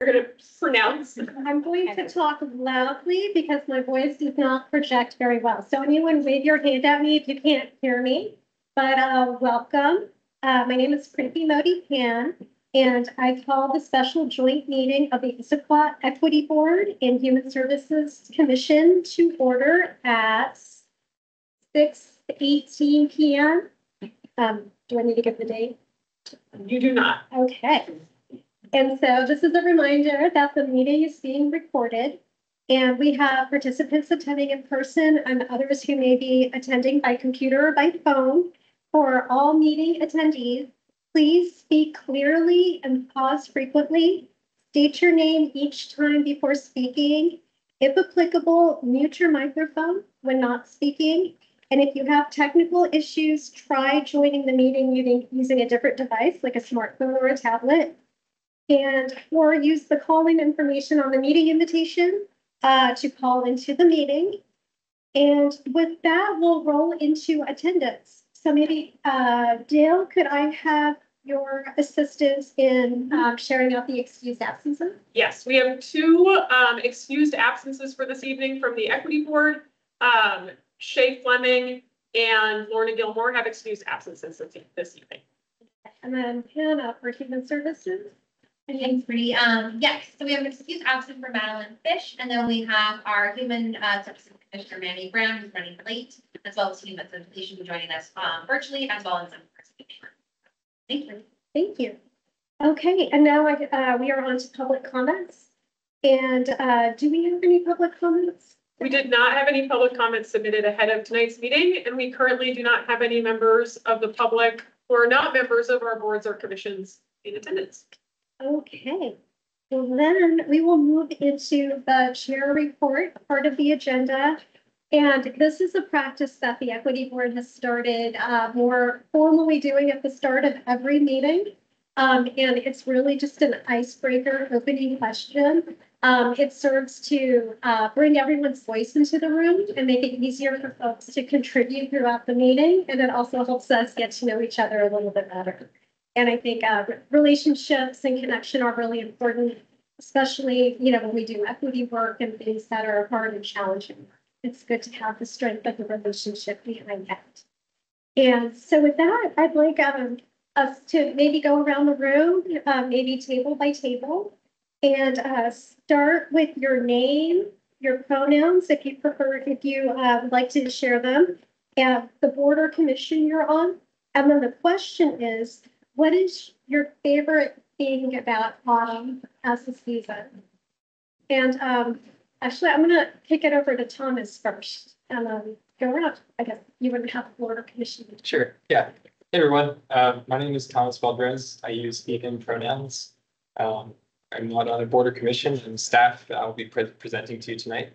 We're going to pronounce. I'm going to talk loudly because my voice does not project very well. So anyone wave your hand at me if you can't hear me. But welcome. My name is Preeti Modi Pan, and I call the special joint meeting of the Issaquah Equity Board and Human Services Commission to order at 6:18 p.m. Do I need to give the date? You do not. Okay. And so this is a reminder that the meeting is being recorded, and we have participants attending in person and others who may be attending by computer or by phone. For all meeting attendees, please speak clearly and pause frequently. State your name each time before speaking. If applicable, mute your microphone when not speaking. And if you have technical issues, try joining the meeting using a different device like a smartphone or a tablet. Or use the call-in information on the meeting invitation to call into the meeting. And with that, we'll roll into attendance. So maybe, Dale, could I have your assistance in sharing out the excused absences? Yes, we have two excused absences for this evening from the Equity Board. Shay Fleming and Lorna Gilmore have excused absences this evening. And then Hannah for Human Services. Thanks, Bree. Yes, so we have an excused absence for Madeline Fish, and then we have our Human Services Commissioner Mandy Brown, who's running late, as well as Human Services joining us virtually, as well as in person. Thank you. Thank you. Okay, and now we are on to public comments. And do we have any public comments? We did not have any public comments submitted ahead of tonight's meeting, and we currently do not have any members of the public who are not members of our boards or commissions in attendance. Okay, well then we will move into the chair report part of the agenda. And this is a practice that the Equity Board has started more formally doing at the start of every meeting. And it's really just an icebreaker opening question. It serves to bring everyone's voice into the room and make it easier for folks to contribute throughout the meeting. And it also helps us get to know each other a little bit better. And I think relationships and connection are really important, especially, when we do equity work and things that are hard and challenging. It's good to have the strength of the relationship behind that. And so with that, I'd like us to maybe go around the room, maybe table by table, and start with your name, your pronouns, if you prefer, if you would like to share them, and the board or commission you're on. And then the question is, what is your favorite thing about autumn as a season? And actually, I'm going to kick it over to Thomas first and go around. I guess you wouldn't have a board or commission. Sure. Yeah. Hey, everyone. My name is Thomas Valdez. I use he, him pronouns. I'm not on a board or commission, and staff I'll be presenting to you tonight.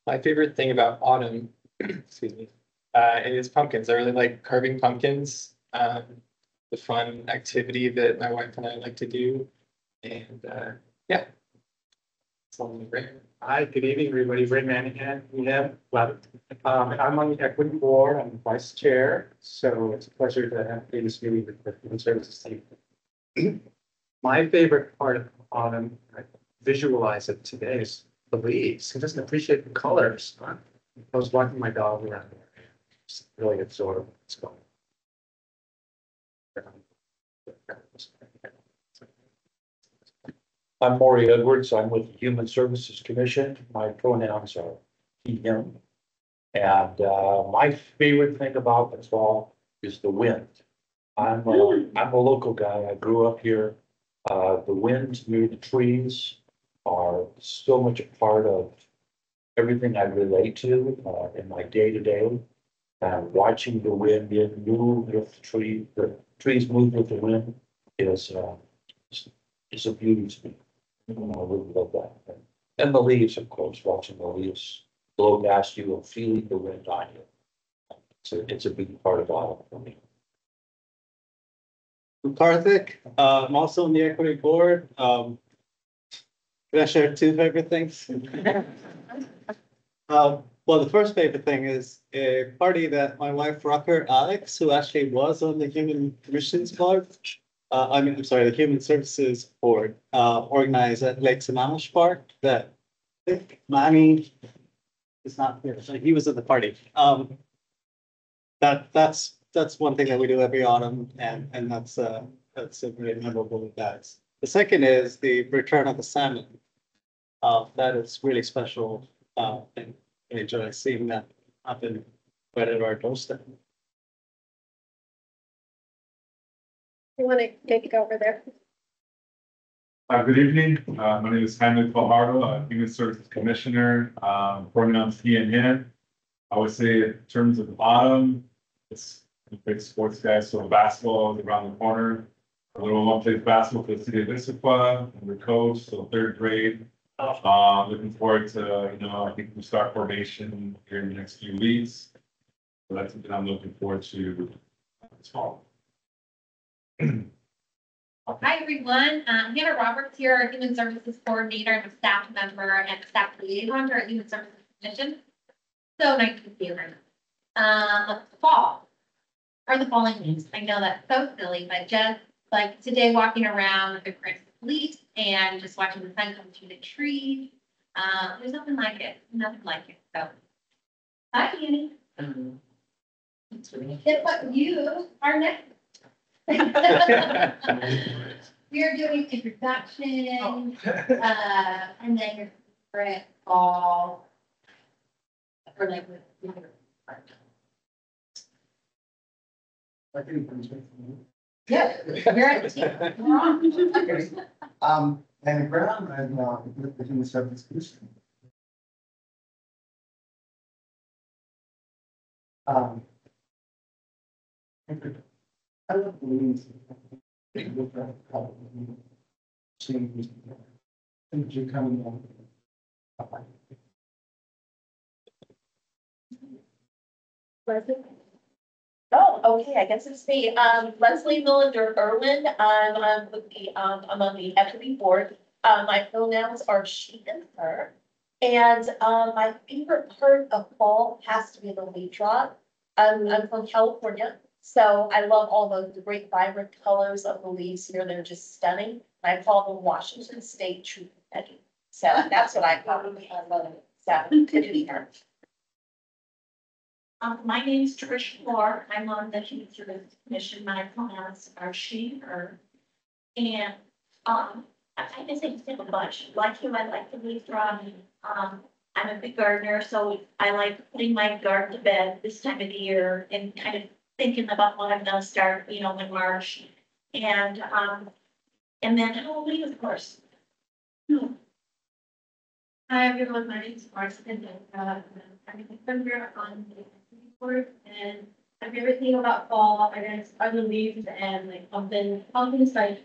My favorite thing about autumn, excuse me, is pumpkins. I really like carving pumpkins. The fun activity that my wife and I like to do. And yeah. Great. Hi, good evening, everybody. Ray Manahan, I'm on the Equity Board. I'm Vice Chair, so it's a pleasure to have this meeting with the Human Services team. My favorite part of autumn, I visualize it today, is the leaves. Who doesn't appreciate the colors? Huh? I was walking my dog around there, just really absorb what's going on. I'm Maury Edwards. I'm with the Human Services Commission. My pronouns are he, him. And my favorite thing about this fall is the wind. I'm a local guy. I grew up here. The wind near the trees are so much a part of everything I relate to in my day-to-day. Watching the wind move with the trees move with the wind is a beauty to me. I really love that. And the leaves, of course, watching the leaves blow past you and feeling the wind on you. So it's a big part of autumn for me. I'm Karthik. I'm also on the Equity Board. Can I share two favorite things? Well, the first favorite thing is a party that my wife Rocker Alex, who actually was on the Human Commissions Board, I'm sorry, the Human Services Board, organized at Lake Sammamish Park that Manny is not here, so he was at the party. That's one thing that we do every autumn and that's a very memorable event. The second is the return of the salmon. That is really special, and I enjoy seeing that happen right at our doorstep. You want to take over there? Good evening. My name is Jaime Fajardo, Human Services Commissioner, pronouns he and him. I would say in terms of autumn, it's a big sports guy, so basketball is around the corner. A little one plays basketball for the city of Issaquah, and the coach, so third grade. Looking forward to, I think we start formation here in the next few weeks. So that's something I'm looking forward to this fall. Hi, everyone. Hannah Roberts here, our Human Services Coordinator. I'm a staff member and staff liaison to our Human Services Commission. So nice to see you. Fall, or the falling leaves. I know that's so silly, but just like today walking around with the Christmas fleet and just watching the sun come through the trees. There's nothing like it, So, hi, Annie. Guess what you are next? We are doing introduction, and then your favorite fall. Or like with. Yeah, you're at the team. We're on. And Brown, I'm with the Human Services Commission. I love the meetings. Thank you coming on. Oh, okay, I guess it's me. Leslie Millender Irwin. I'm with I'm on the equity board. My pronouns are she and her. And my favorite part of fall has to be the leaf drop. I'm from California, so I love all the great vibrant colors of the leaves here. They're just stunning. I call them Washington State tree confetti. So that's what I call them. I love it. So good to be here. My name is Trish Moore. I'm on the Human Services Commission. My pronouns are she, her. And I just think a bunch. Like you, I like the leaf drawing. I'm a big gardener, so I like putting my garden to bed this time of the year and kind of thinking about what I'm gonna start, in March. And then Halloween, of course. Hi, everyone. My name is Marcia. I'm a member on the board, and my favorite thing about fall, I guess, are the leaves and like pumpkin spice.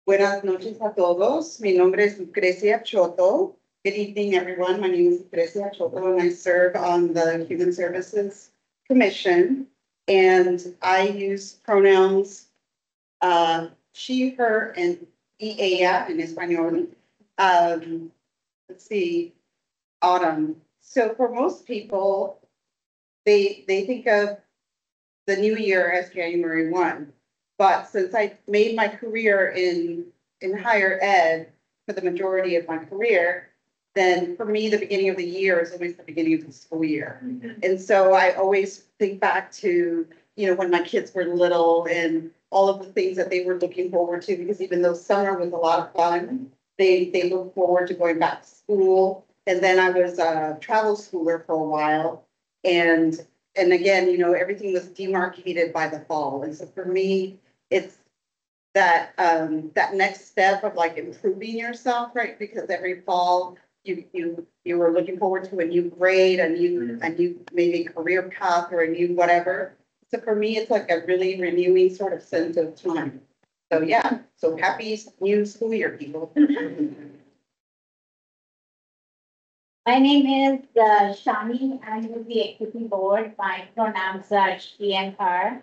Buenas noches a todos. Mi nombre es Lucrecia Choto. Good evening, everyone. My name is Lucrecia Choto, and I serve on the Human Services Commission. And I use pronouns she, her, and ella in Espanol. Let's see, autumn. So for most people, they think of the new year as January 1. But since I made my career in higher ed for the majority of my career, then for me, the beginning of the year is always the beginning of the school year. And so I always think back to, when my kids were little and all of the things that they were looking forward to, because even though summer was a lot of fun, they look forward to going back to school. And then I was a travel schooler for a while. And again, everything was demarcated by the fall. And so for me, it's that next step of like improving yourself, right? Because every fall you were looking forward to a new grade, a new maybe career path or a new whatever. So for me, it's like a really renewing sort of sense of time. So yeah, so happy new school year, people. My name is Shani. I'm with the Equity Board. My pronouns are she and her.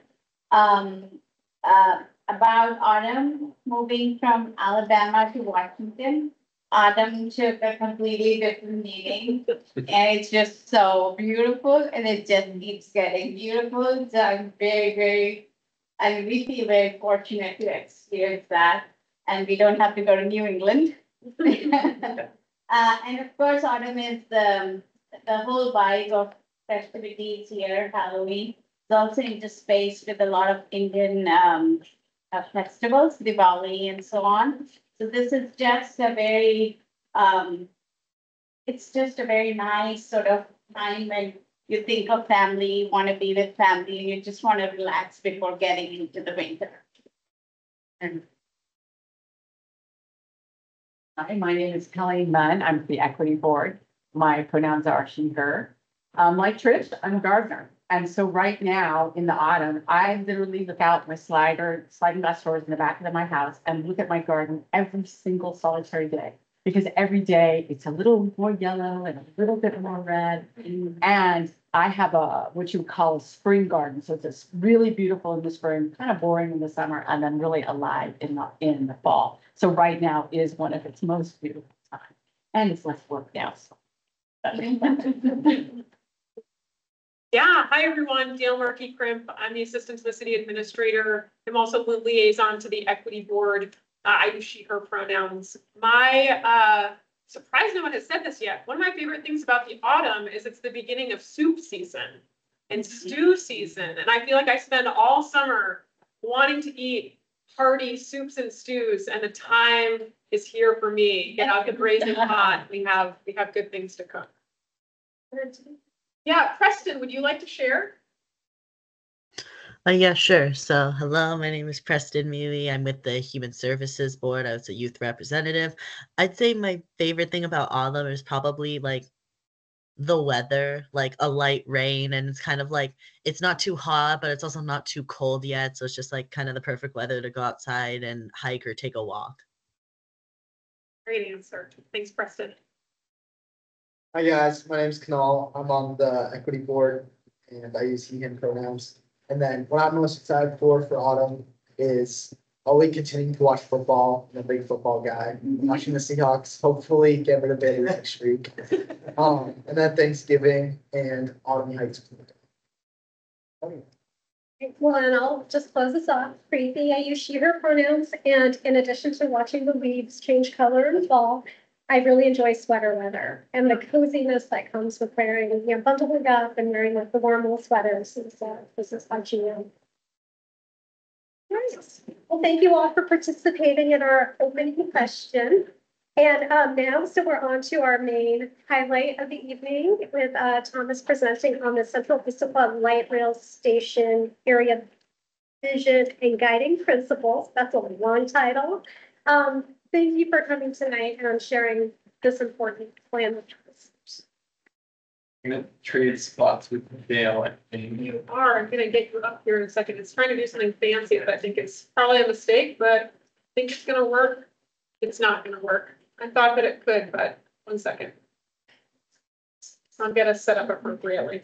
About autumn, moving from Alabama to Washington. Autumn took a completely different meaning. And it's just so beautiful and it just keeps getting beautiful. So I'm we feel very fortunate to experience that. And we don't have to go to New England. And of course, autumn is the whole vibe of festivities here, Halloween. It's also interspaced with a lot of Indian festivals, Diwali and so on. So this is just a very, it's just a very nice sort of time when you think of family, want to be with family, and you just want to relax before getting into the winter. Hi, my name is Colleen Munn. I'm with the Equity Board. My pronouns are she, her. Like Trish, I'm a gardener. And so right now in the autumn, I literally look out my sliding glass doors in the back of my house and look at my garden every single solitary day. Because every day it's a little more yellow and a little bit more red. And I have what you would call a spring garden. So it's just really beautiful in the spring, kind of boring in the summer, and then really alive in the fall. So right now is one of its most beautiful times. And it's less work now. So. Yeah, hi everyone, Dale Markey Crimp. I'm the assistant to the city administrator. I'm also the liaison to the equity board. I use she, her pronouns. My surprise, no one has said this yet. One of my favorite things about the autumn is it's the beginning of soup season and stew season. And I feel like I spend all summer wanting to eat hearty soups and stews, and the time is here for me. Get out the brazen pot. We have good things to cook. Yeah, Preston, would you like to share? Yeah, sure. So, hello, my name is Preston Mealy. I'm with the Human Services Board. I was a youth representative. I'd say my favorite thing about autumn is probably like the weather, like a light rain, and it's kind of like it's not too hot, but it's also not too cold yet. So it's just like kind of the perfect weather to go outside and hike or take a walk. Great answer. Thanks, Preston. Hi guys, my name is Kanal. I'm on the equity board and I use he, him pronouns. And then what I'm most excited for autumn is only continuing to watch football. I'm a big football guy. Watching the Seahawks hopefully get rid of it next week. And then Thanksgiving and autumn hikes. Well, and I'll just close this off. Briefly, I use she, her pronouns, and in addition to watching the leaves change color in the fall, I really enjoy sweater weather and the coziness that comes with wearing, bundling up and wearing like the warm wool sweaters. This is fun to you. Nice. Well, thank you all for participating in our opening question. And now, so we're on to our main highlight of the evening with Thomas presenting on the Central Issaquah Light Rail Station Area Vision and Guiding Principles. That's a long title. Thank you for coming tonight and sharing this important plan with us. I'm gonna trade spots with Dale. I think. You are. I'm gonna get you up here in a second. It's trying to do something fancy that I think is probably a mistake, but I think it's gonna work. It's not gonna work. I thought that it could, but 1 second. I'm gonna set up appropriately.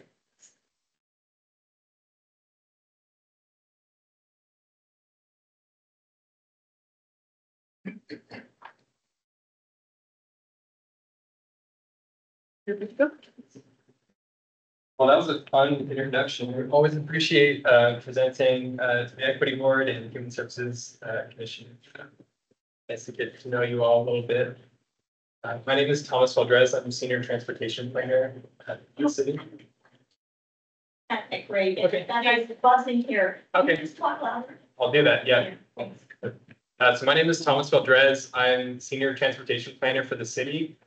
Here we go. Well, that was a fun introduction. We always appreciate presenting to the Equity Board and Human Services Commission. Nice to get to know you all a little bit. My name is Thomas Valdrez. I'm a Senior Transportation Planner at the city. Great. Okay. That is buzzing here. Okay. Just talk louder. I'll do that, yeah. So my name is Thomas Valdrez. I'm Senior Transportation Planner for the city.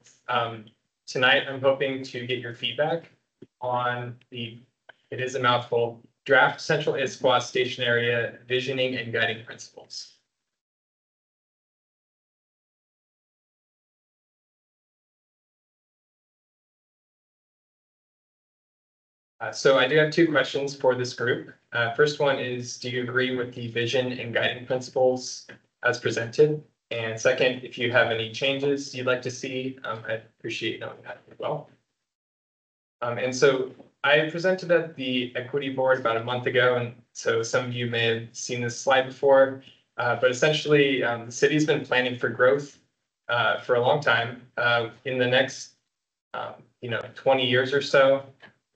Tonight, I'm hoping to get your feedback on it is a mouthful, draft Central Issaquah Station Area Visioning and Guiding Principles. So I do have two questions for this group. First one is, do you agree with the vision and guiding principles as presented? And second, if you have any changes you'd like to see, I'd appreciate knowing that as well. And so I presented at the Equity Board about a month ago, and so some of you may have seen this slide before, but essentially the city's been planning for growth for a long time. In the next, 20 years or so,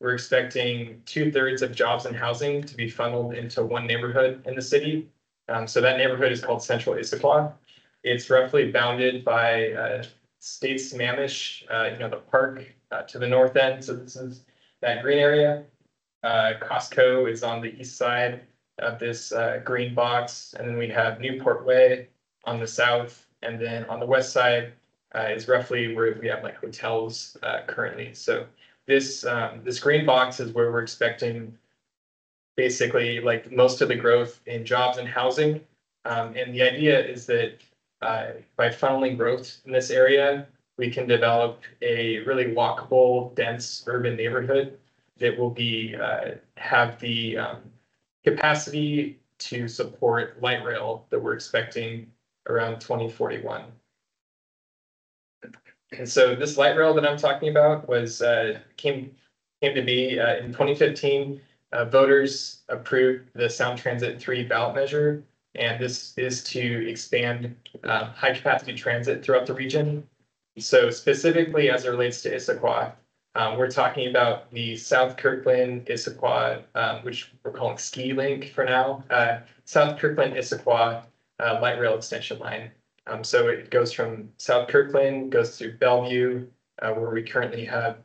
we're expecting 2/3 of jobs and housing to be funneled into one neighborhood in the city. So that neighborhood is called Central Issaquah. It's roughly bounded by States Mamish, the park to the north end. So this is that green area. Costco is on the east side of this green box, and then we have Newport Way on the south, and then on the west side is roughly where we have like hotels currently. So this green box is where we're expecting basically like most of the growth in jobs and housing. And the idea is that by funneling growth in this area, we can develop a really walkable, dense urban neighborhood that will be have the capacity to support light rail that we're expecting around 2041. And so this light rail that I'm talking about was came to be in 2015. Voters approved the Sound Transit 3 ballot measure, and this is to expand high capacity transit throughout the region. So specifically as it relates to Issaquah, we're talking about the South Kirkland Issaquah, which we're calling Ski Link for now, South Kirkland Issaquah light rail extension line. So it goes from South Kirkland, goes through Bellevue, where we currently have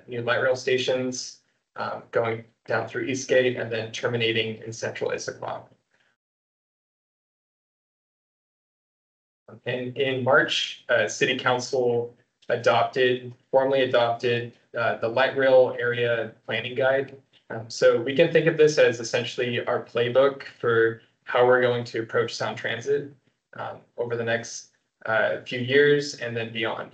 new light rail stations, going down through Eastgate and then terminating in Central Issaquah. And in March, City Council formally adopted the light rail area planning guide. So we can think of this as essentially our playbook for how we're going to approach sound transit over the next few years and then beyond.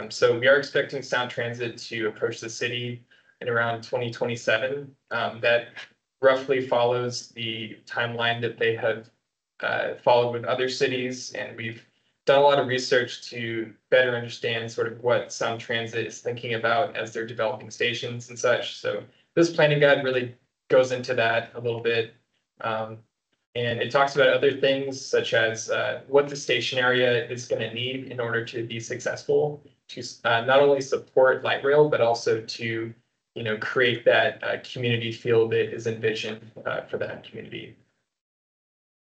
So we are expecting sound transit to approach the city in around 2027. That roughly follows the timeline that they have followed with other cities, and we've done a lot of research to better understand sort of what Sound Transit is thinking about as they're developing stations and such. So this planning guide really goes into that a little bit. And it talks about other things such as what the station area is going to need in order to be successful to not only support light rail, but also to, create that community feel that is envisioned for that community.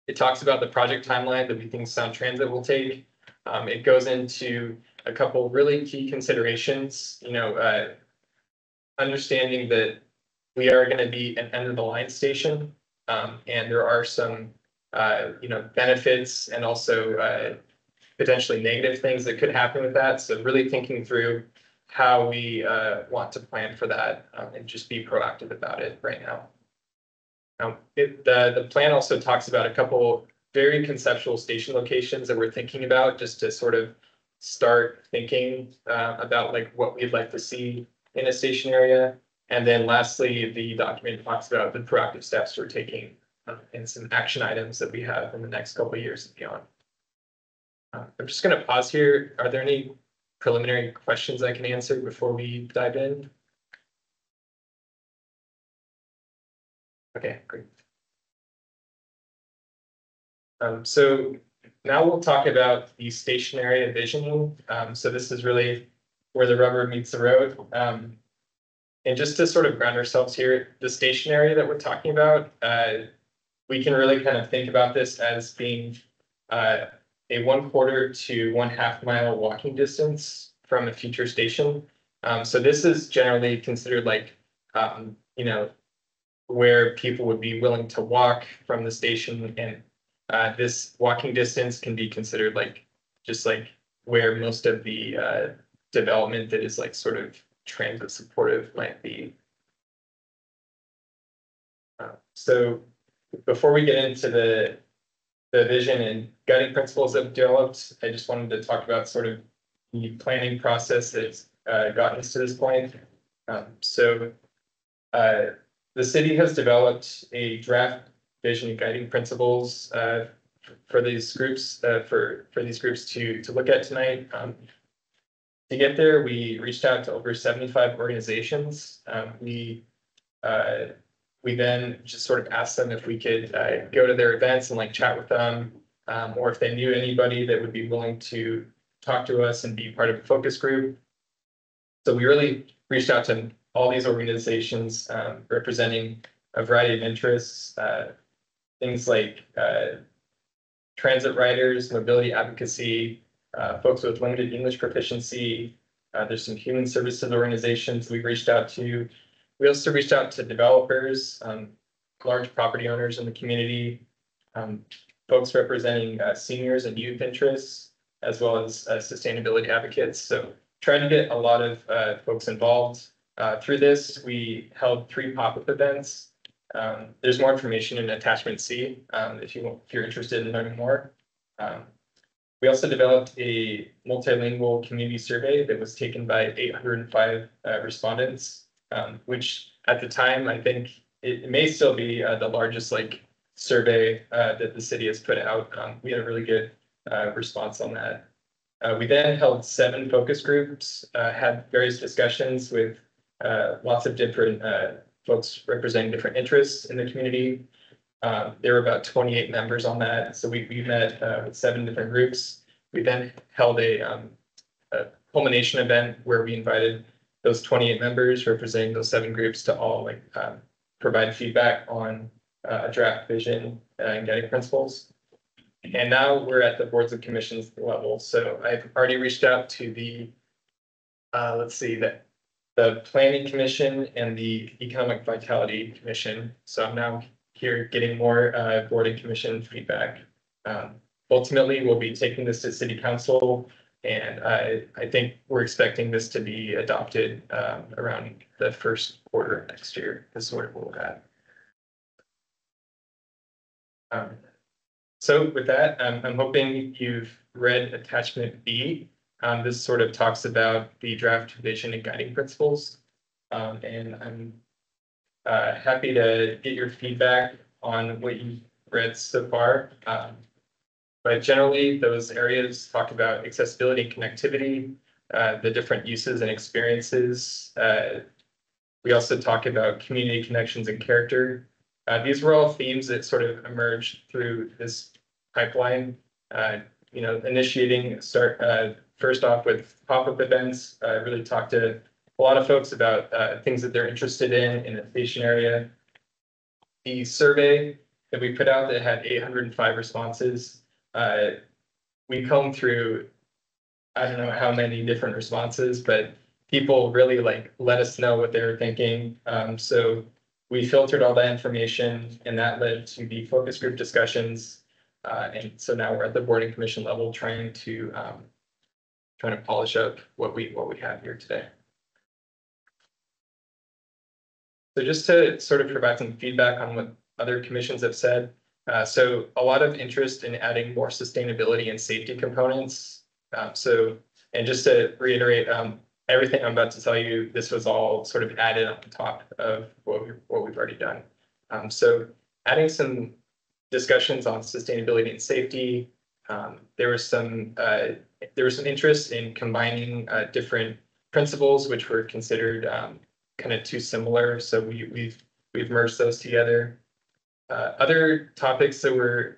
It talks about the project timeline that we think Sound Transit will take. It goes into a couple really key considerations, understanding that we are going to be an end of the line station, and there are some, benefits and also potentially negative things that could happen with that. So really thinking through how we want to plan for that and just be proactive about it right now. The plan also talks about a couple very conceptual station locations that we're thinking about just to sort of start thinking about like what we'd like to see in a station area. And then lastly, the document talks about the proactive steps we're taking and some action items that we have in the next couple of years and beyond. I'm just going to pause here. Are there any preliminary questions I can answer before we dive in? Okay, great. So now we'll talk about the station area visioning. So this is really where the rubber meets the road. And just to sort of ground ourselves here, the station area that we're talking about, we can really kind of think about this as being a 1/4 to 1/2 mile walking distance from a future station. So this is generally considered like, where people would be willing to walk from the station, and this walking distance can be considered like just like where most of the development that is like sort of transit supportive might be. So before we get into the vision and guiding principles that we've developed, I just wanted to talk about sort of the planning process that's gotten us to this point. The city has developed a draft vision and guiding principles for these groups for these groups to look at tonight. To get there, we reached out to over 75 organizations. We then just sort of asked them if we could go to their events and like chat with them, or if they knew anybody that would be willing to talk to us and be part of a focus group. So we really reached out to all these organizations representing a variety of interests, things like transit riders, mobility advocacy, folks with limited English proficiency. There's some human services organizations we've reached out to. We also reached out to developers, large property owners in the community, folks representing seniors and youth interests, as well as sustainability advocates. So trying to get a lot of folks involved. Through this, we held 3 pop-up events. There's more information in attachment C if you're interested in learning more. We also developed a multilingual community survey that was taken by 805 respondents, which at the time, I think it may still be the largest survey that the city has put out. We had a really good response on that. We then held 7 focus groups, had various discussions with lots of different folks representing different interests in the community. There were about 28 members on that. So we met with 7 different groups. We then held a culmination event where we invited those 28 members representing those 7 groups to all provide feedback on a draft vision and guiding principles. And now we're at the boards and commissions level. So I've already reached out to the, the Planning Commission and the Economic Vitality Commission. So I'm now here getting more board and commission feedback. Ultimately, we'll be taking this to City Council, and I think we're expecting this to be adopted around the first quarter of next year. Is sort of what we're at. So with that, I'm hoping you've read attachment B. This sort of talks about the draft vision and guiding principles. And I'm happy to get your feedback on what you've read so far. But generally, those areas talk about accessibility and connectivity, the different uses and experiences. We also talk about community connections and character. These were all themes that sort of emerged through this pipeline. Initiating first off with pop-up events. Really talked to a lot of folks about things that they're interested in the station area. The survey that we put out that had 805 responses. We combed through, I don't know how many different responses, but people really let us know what they were thinking. So we filtered all that information, and that led to the focus group discussions. And so now we're at the board and commission level trying to polish up what we have here today. So just to sort of provide some feedback on what other commissions have said. So a lot of interest in adding more sustainability and safety components. And just to reiterate, everything I'm about to tell you, this was all sort of added on top of what we've already done. So adding some discussions on sustainability and safety. There was some interest in combining different principles, which were considered kind of too similar. So we've merged those together. Other topics that were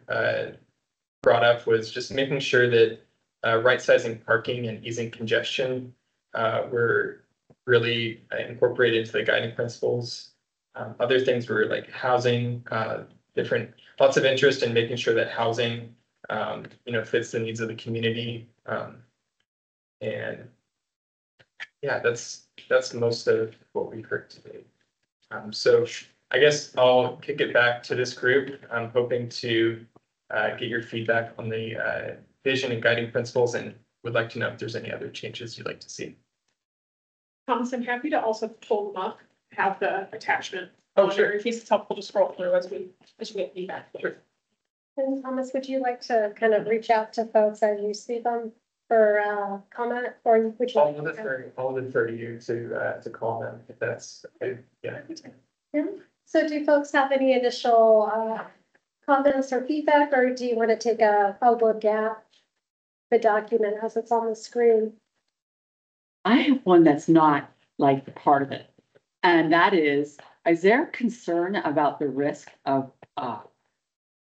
brought up was just making sure that right-sizing parking and easing congestion were really incorporated into the guiding principles. Other things were like housing, lots of interest in making sure that housing, fits the needs of the community. And yeah, that's most of what we heard today. So I guess I'll kick it back to this group. I'm hoping to get your feedback on the vision and guiding principles, and would like to know if there's any other changes you'd like to see. Thomas, I'm happy to also pull them up, have the attachment. Oh, sure. If it's helpful to scroll through as you get feedback. Sure. And Thomas, would you like to kind of reach out to folks as you see them for comment, or would you? I'll defer to you to call them if that's okay. Yeah. So do folks have any initial comments or feedback, or do you want to take a look at the document as it's on the screen? I have one that's not like part of it. And that is there concern about the risk of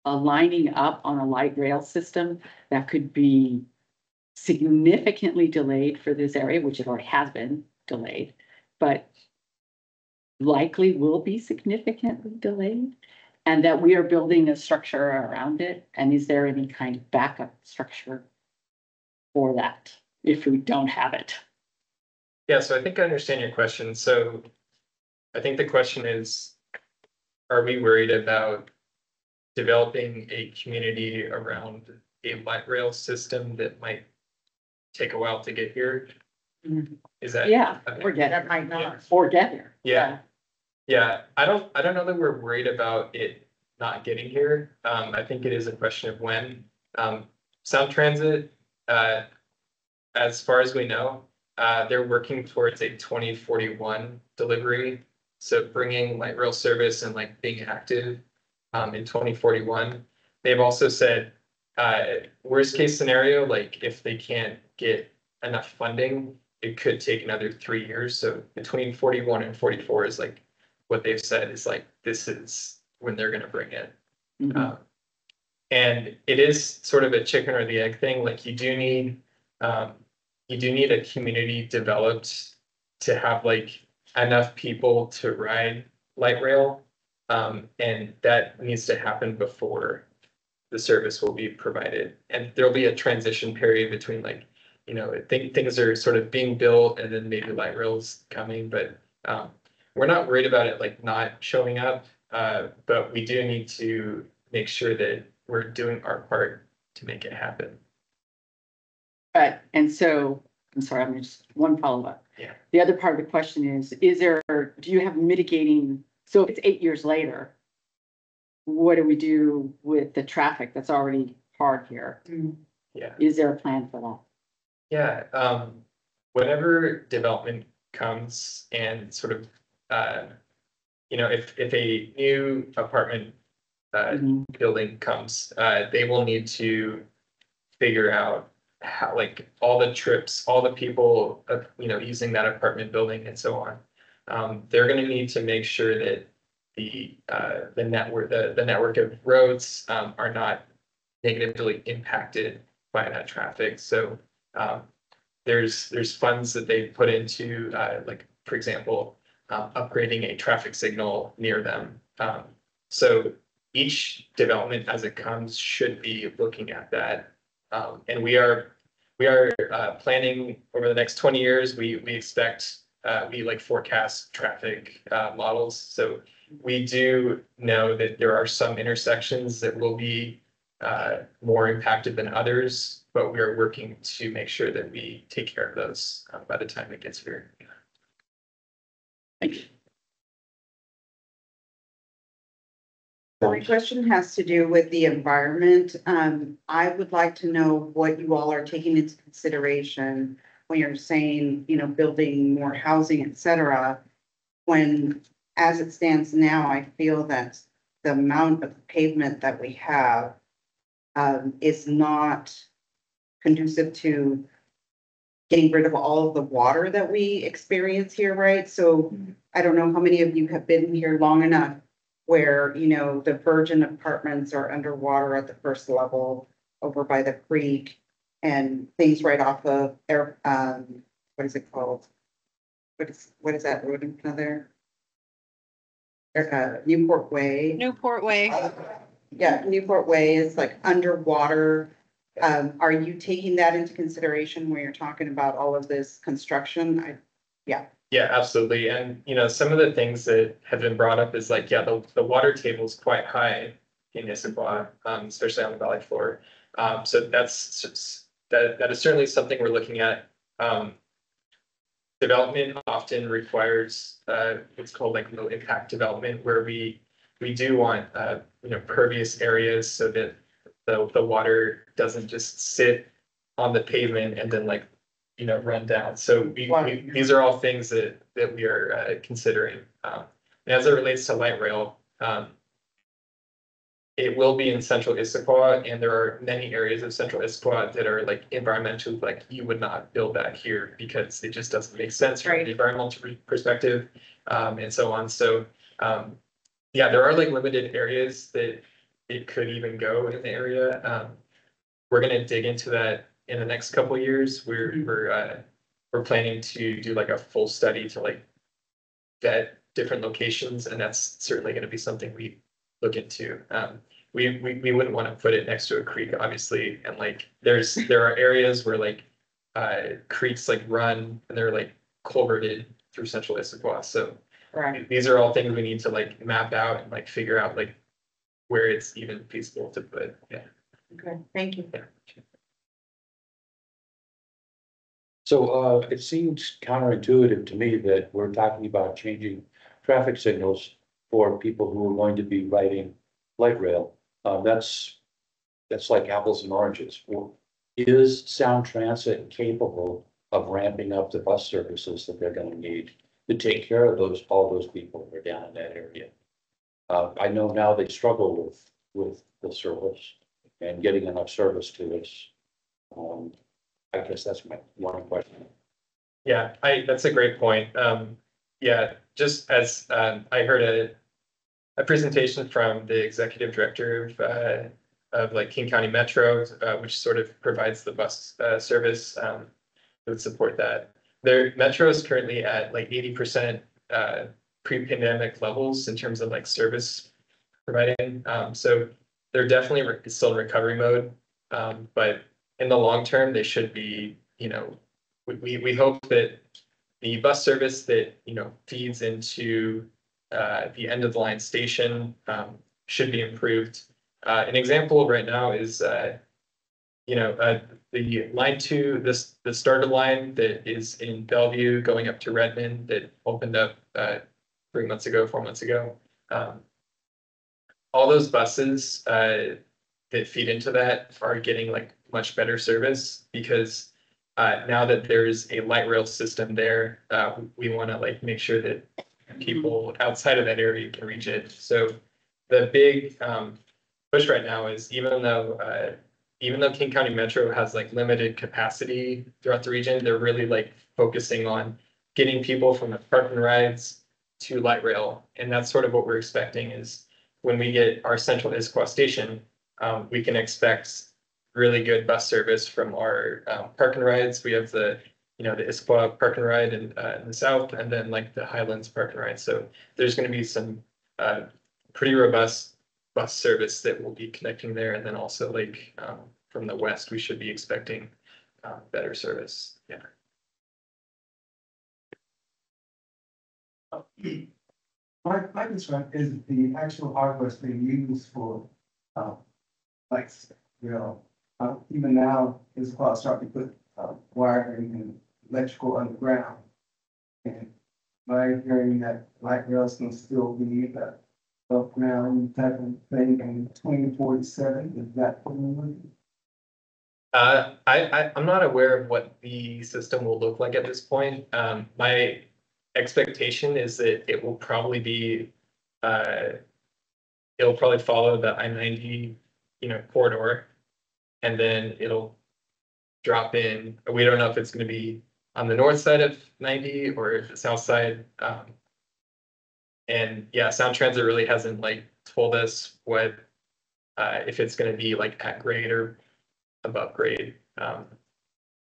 lining up on a light rail system that could be significantly delayed for this area, which it already has been delayed, but likely will be significantly delayed, and that we are building a structure around it? And is there any kind of backup structure for that if we don't have it? Yeah, so I think I understand your question. So I think the question is, are we worried about developing a community around a light rail system that might take a while to get here? Is that? Yeah, okay. or get That might not. or get here. Yeah. Yeah, I don't know that we're worried about it not getting here. I think it is a question of when. Sound Transit, as far as we know, they're working towards a 2041 delivery. So bringing light rail service and like being active in 2041. They've also said, worst case scenario, like if they can't get enough funding, it could take another 3 years. So between 41 and 44 is like what they've said is like, this is when they're gonna bring it. And it is sort of a chicken or the egg thing. Like you do need a community developed to have like enough people to ride light rail. And that needs to happen before the service will be provided. And there'll be a transition period between like, you know, I think things are sort of being built and then maybe light rail's coming, but we're not worried about it like not showing up. But we do need to make sure that we're doing our part to make it happen. Right, and so, I'm sorry, I'm just one follow-up. Yeah. The other part of the question is do you have mitigating, so if it's 8 years later, what do we do with the traffic that's already hard here? Yeah. Is there a plan for that? Yeah, whenever development comes and sort of, you know, if a new apartment building comes, they will need to figure out how, like, all the trips, all the people, you know, using that apartment building and so on. They're going to need to make sure that the network of roads are not negatively impacted by that traffic. So there's funds that they put into like, for example, upgrading a traffic signal near them. So each development as it comes should be looking at that. And we are planning over the next 20 years. We expect we like forecast traffic models. So we do know that there are some intersections that will be more impacted than others, but we are working to make sure that we take care of those by the time it gets here. Thank you. My question has to do with the environment. I would like to know what you all are taking into consideration when you're saying, you know, building more housing, et cetera. When, as it stands now, I feel that the amount of pavement that we have is not conducive to getting rid of all of the water that we experience here, right? So I don't know how many of you have been here long enough where, you know, the Virgin apartments are underwater at the first level over by the creek and things right off of what is it called? What is that road in front of there? Newport Way. Newport Way. Yeah, Newport Way is like underwater. Are you taking that into consideration when you're talking about all of this construction? Yeah, absolutely. And, you know, some of the things that have been brought up is like, yeah, the water table is quite high in Issaquah, especially on the valley floor. So that is certainly something we're looking at. Development often requires what's called like low impact development, where we do want you know, pervious areas so that the water doesn't just sit on the pavement and then like, you know, run down. So these are all things that we are considering. And as it relates to light rail, it will be in central Issaquah, and there are many areas of central Issaquah that are like environmentally, like you would not build that here because it just doesn't make sense from the environmental perspective, and so on. So yeah, there are like limited areas that it could even go in the area. We're going to dig into that in the next couple of years, we're planning to do like a full study to like vet different locations, and that's certainly going to be something we look into. We wouldn't want to put it next to a creek, obviously, and like there are areas where like creeks like run and they're like culverted through central Issaquah. So Right. these are all things we need to like map out and like figure out like where it's even feasible to put. Yeah. Okay, thank you. Yeah. So it seems counterintuitive to me that we're talking about changing traffic signals for people who are going to be riding light rail. That's like apples and oranges. Well, is Sound Transit capable of ramping up the bus services that they're going to need to take care of all those people who are down in that area? I know now they struggle with the service and getting enough service to us. I guess that's my one question. Yeah, that's a great point. Yeah, just as I heard a presentation from the executive director of like King County Metro, which sort of provides the bus service that would support that. Their Metro is currently at like 80% pre-pandemic levels in terms of like service providing. So they're definitely still in recovery mode, but in the long term, they should be, you know, we hope that the bus service that, you know, feeds into the end of the line station should be improved. An example right now is, you know, the line 2, the starter line that is in Bellevue going up to Redmond that opened up 4 months ago. All those buses that feed into that are getting like much better service because now that there's a light rail system there, we want to like make sure that people outside of that area can reach it. So the big push right now is even though King County Metro has like limited capacity throughout the region, they're really like focusing on getting people from the park and rides to light rail. And that's sort of what we're expecting is when we get our central Issaquah station, we can expect really good bus service from our park and rides. We have the Issaquah Park and Ride in the south, and then like the Highlands Park and Ride. So there's going to be some pretty robust bus service that will be connecting there, and then also like from the west, we should be expecting better service. Yeah. My concern is the actual hardware being used for, like, you know, even now, it's called starting to put wiring and electrical underground. And my hearing that light rails can still be the ground type of thing in 2047, is that what we're looking? I'm not aware of what the system will look like at this point. My expectation is that it will probably be, it'll probably follow the I-90, corridor, and then it'll drop in. We don't know if it's going to be on the north side of 90 or the south side. And yeah, Sound Transit really hasn't like told us what if it's going to be like at grade or above grade.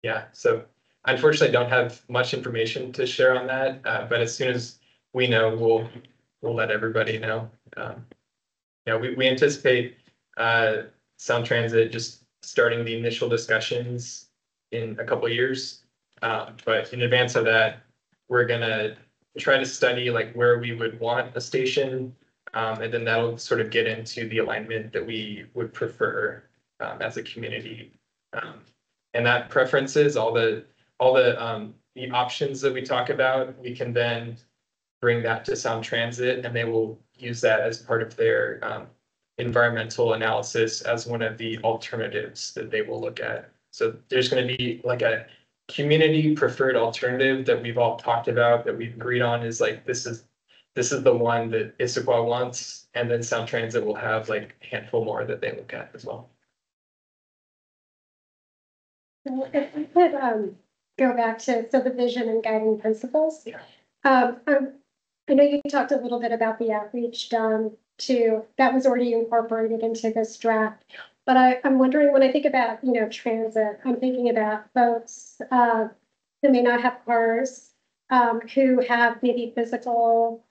Yeah, so unfortunately don't have much information to share on that, but as soon as we know, we'll let everybody know. We anticipate Sound Transit just starting the initial discussions in a couple of years, but in advance of that, we're gonna try to study like where we would want a station, and then that'll sort of get into the alignment that we would prefer as a community. And that preferences, all the options that we talk about, we can then bring that to Sound Transit, and they will use that as part of their environmental analysis as one of the alternatives that they will look at. So there's going to be like a community preferred alternative that we've all talked about, that we've agreed on is like this is the one that Issaquah wants, and then Sound Transit will have like a handful more that they look at as well. So if we could go back to the vision and guiding principles. Yeah. I know you talked a little bit about the outreach done that was already incorporated into this draft. But I'm wondering, when I think about, transit, I'm thinking about folks, who may not have cars, who have maybe physical,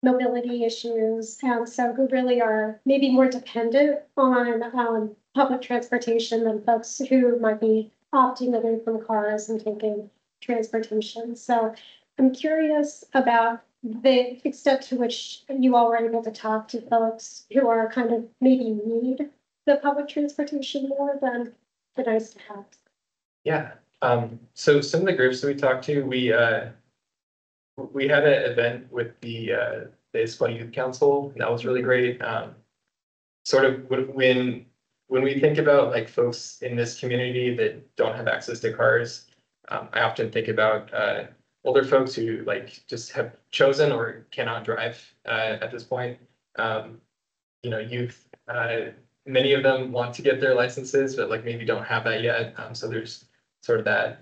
mobility issues, and so who really are maybe more dependent on, public transportation than folks who might be opting away from cars and taking transportation. So I'm curious about the extent to which you all were able to talk to folks who are kind of maybe need the public transportation more than the nice to have. Yeah, so some of the groups that we talked to, we had an event with the Issaquah Youth Council, and that was really great. Sort of when we think about like folks in this community that don't have access to cars, I often think about older folks who like just have chosen or cannot drive at this point. Youth, many of them want to get their licenses, but like maybe don't have that yet. So there's sort of that.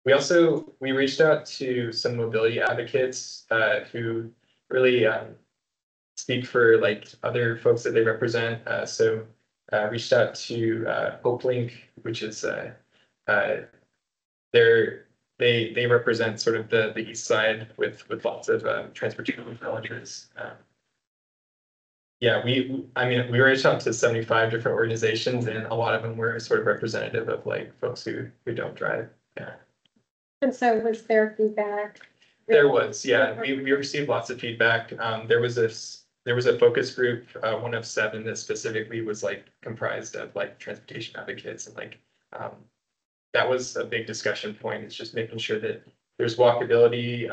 We reached out to some mobility advocates who really speak for like other folks that they represent. Reached out to HopeLink, which is they represent sort of the east side with lots of transportation challenges. We reached out to 75 different organizations, and a lot of them were sort of representative of like folks who don't drive. Yeah. And so was there feedback? There was, yeah. We received lots of feedback. There was a focus group, one of 7 that specifically was like comprised of like transportation advocates, and like that was a big discussion point. It's just making sure that there's walkability.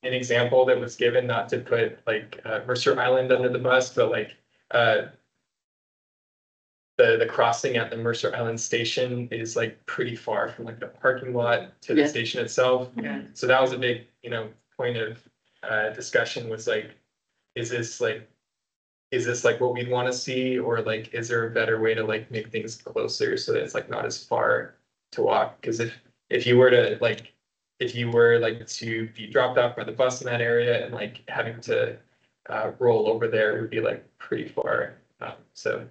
An example that was given, not to put like Mercer Island under the bus, but like the crossing at the Mercer Island station is like pretty far from like the parking lot to the station itself. Yeah. So that was a big, point of discussion, was like, is this like what we'd want to see, or like, is there a better way to like make things closer so that it's like not as far to walk? Because if you were to be dropped off by the bus in that area and like having to roll over there, it would be like pretty far. So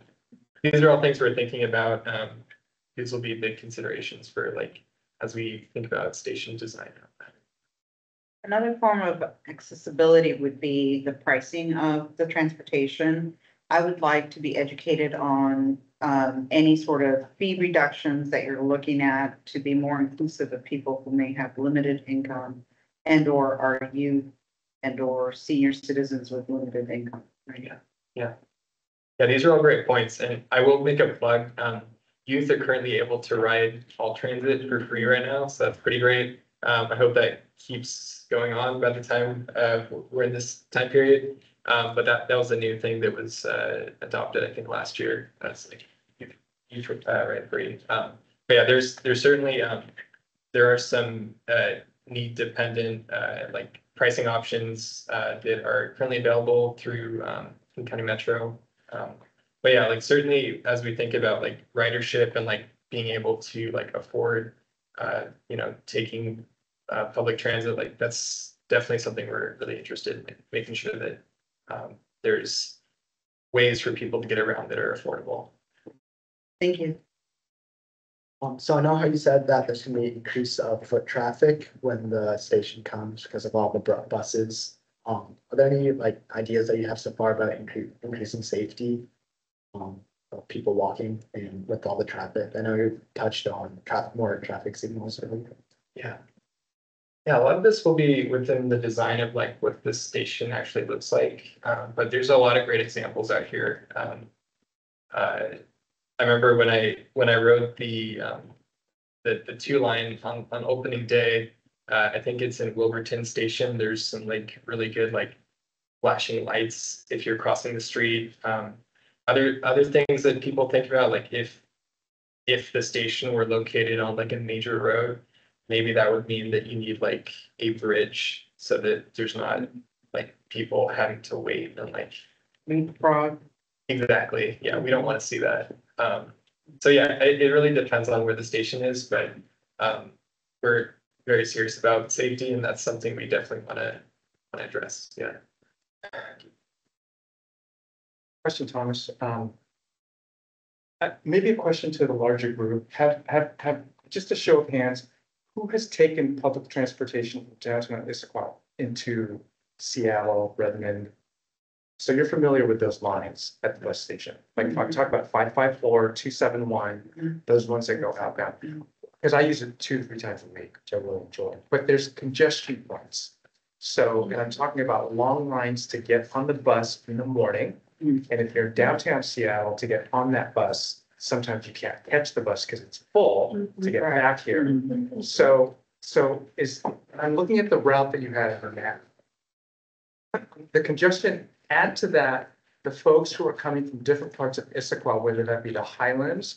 these are all things we're thinking about. These will be big considerations for like, as we think about station design. Another form of accessibility would be the pricing of the transportation. I would like to be educated on any sort of fee reductions that you're looking at to be more inclusive of people who may have limited income and or are youth and or senior citizens with limited income. Yeah, these are all great points, and I will make a plug. Youth are currently able to ride all transit for free right now, so that's pretty great. I hope that keeps going on by the time we're in this time period. But that was a new thing that was adopted, I think, last year. That's like youth ride free. But yeah, there's certainly there are some need dependent like pricing options that are currently available through County Metro. But yeah, like certainly as we think about like ridership and like being able to like afford taking public transit, like that's definitely something we're really interested in, making sure that there's ways for people to get around that are affordable. Thank you. So I know how you said that there's gonna be increase of foot traffic when the station comes because of all the buses. Are there any like ideas that you have so far about increasing safety? Of people walking and with all the traffic? I know you touched on more traffic signals earlier. Yeah, a lot of this will be within the design of like what this station actually looks like. But there's a lot of great examples out here. I remember when I rode the 2-line on opening day. I think it's in Wilburton Station. There's some like really good like flashing lights if you're crossing the street. Other things that people think about, like if the station were located on like a major road, maybe that would mean that you need like a bridge so that there's not like people having to wait and like leapfrog. Exactly. Yeah, we don't want to see that. So yeah, it really depends on where the station is, but we're very serious about safety, and that's something we definitely want to address. Yeah. Question, Thomas. Maybe a question to the larger group, just a show of hands, who has taken public transportation from downtown Issaquah into Seattle, Redmond? So you're familiar with those lines at the bus station, like if I'm talking about 554, 271, those ones that go outbound. Because I use it 2 to 3 times a week, which I really enjoy, but there's congestion points. So, and I'm talking about long lines to get on the bus in the morning. And if you're downtown Seattle to get on that bus, sometimes you can't catch the bus because it's full to get back here. So I'm looking at the route that you had in the map. The congestion, add to that, the folks who are coming from different parts of Issaquah, whether that be the Highlands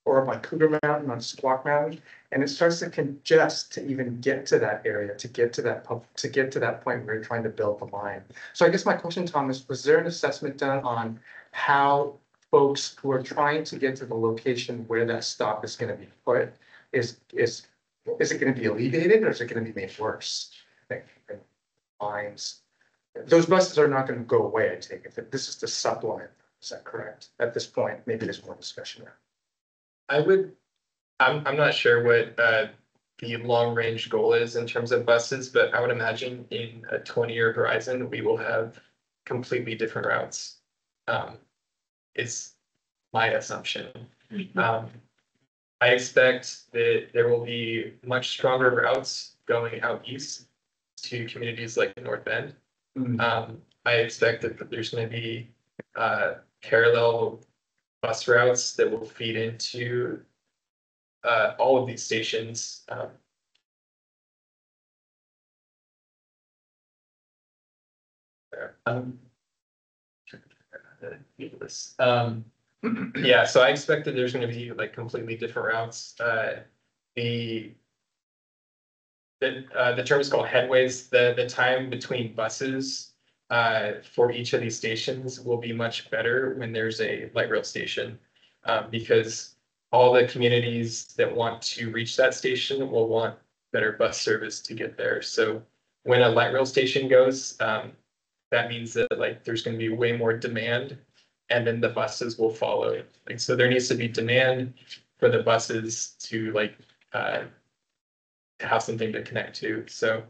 or up on Cougar Mountain, on Squawk Mountain, and it starts to congest to even get to that area, to get to that point where you're trying to build the line. So I guess my question, Thomas, was there an assessment done on how folks who are trying to get to the location where that stop is going to be put, is it going to be alleviated or is it going to be made worse? Lines. Those buses are not going to go away, I take it. This is to supplement. Is that correct? At this point, maybe there's more discussion there. I'm not sure what the long range goal is in terms of buses, but I would imagine in a 20-year horizon, we will have completely different routes. Is my assumption. I expect that there will be much stronger routes going out east to communities like North Bend. I expect that there's going to be parallel bus routes that will feed into all of these stations. Yeah, so I expect that there's going to be like completely different routes. The term is called headways. The time between buses for each of these stations will be much better when there's a light rail station, because all the communities that want to reach that station will want better bus service to get there. So when a light rail station goes, that means that like there's going to be way more demand, and then the buses will follow. Like, so there needs to be demand for the buses to like have something to connect to. So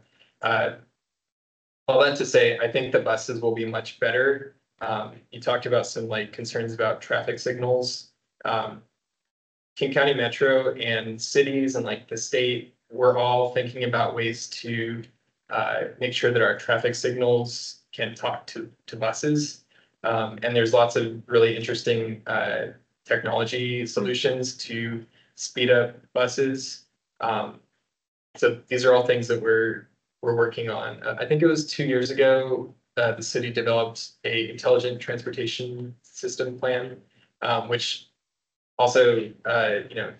all that to say, I think the buses will be much better. You talked about some like concerns about traffic signals. King County Metro and cities and like the state, we're all thinking about ways to make sure that our traffic signals can talk to buses. And there's lots of really interesting technology solutions to speed up buses. So these are all things that we're working on. I think it was 2 years ago, the city developed a intelligent transportation system plan, which also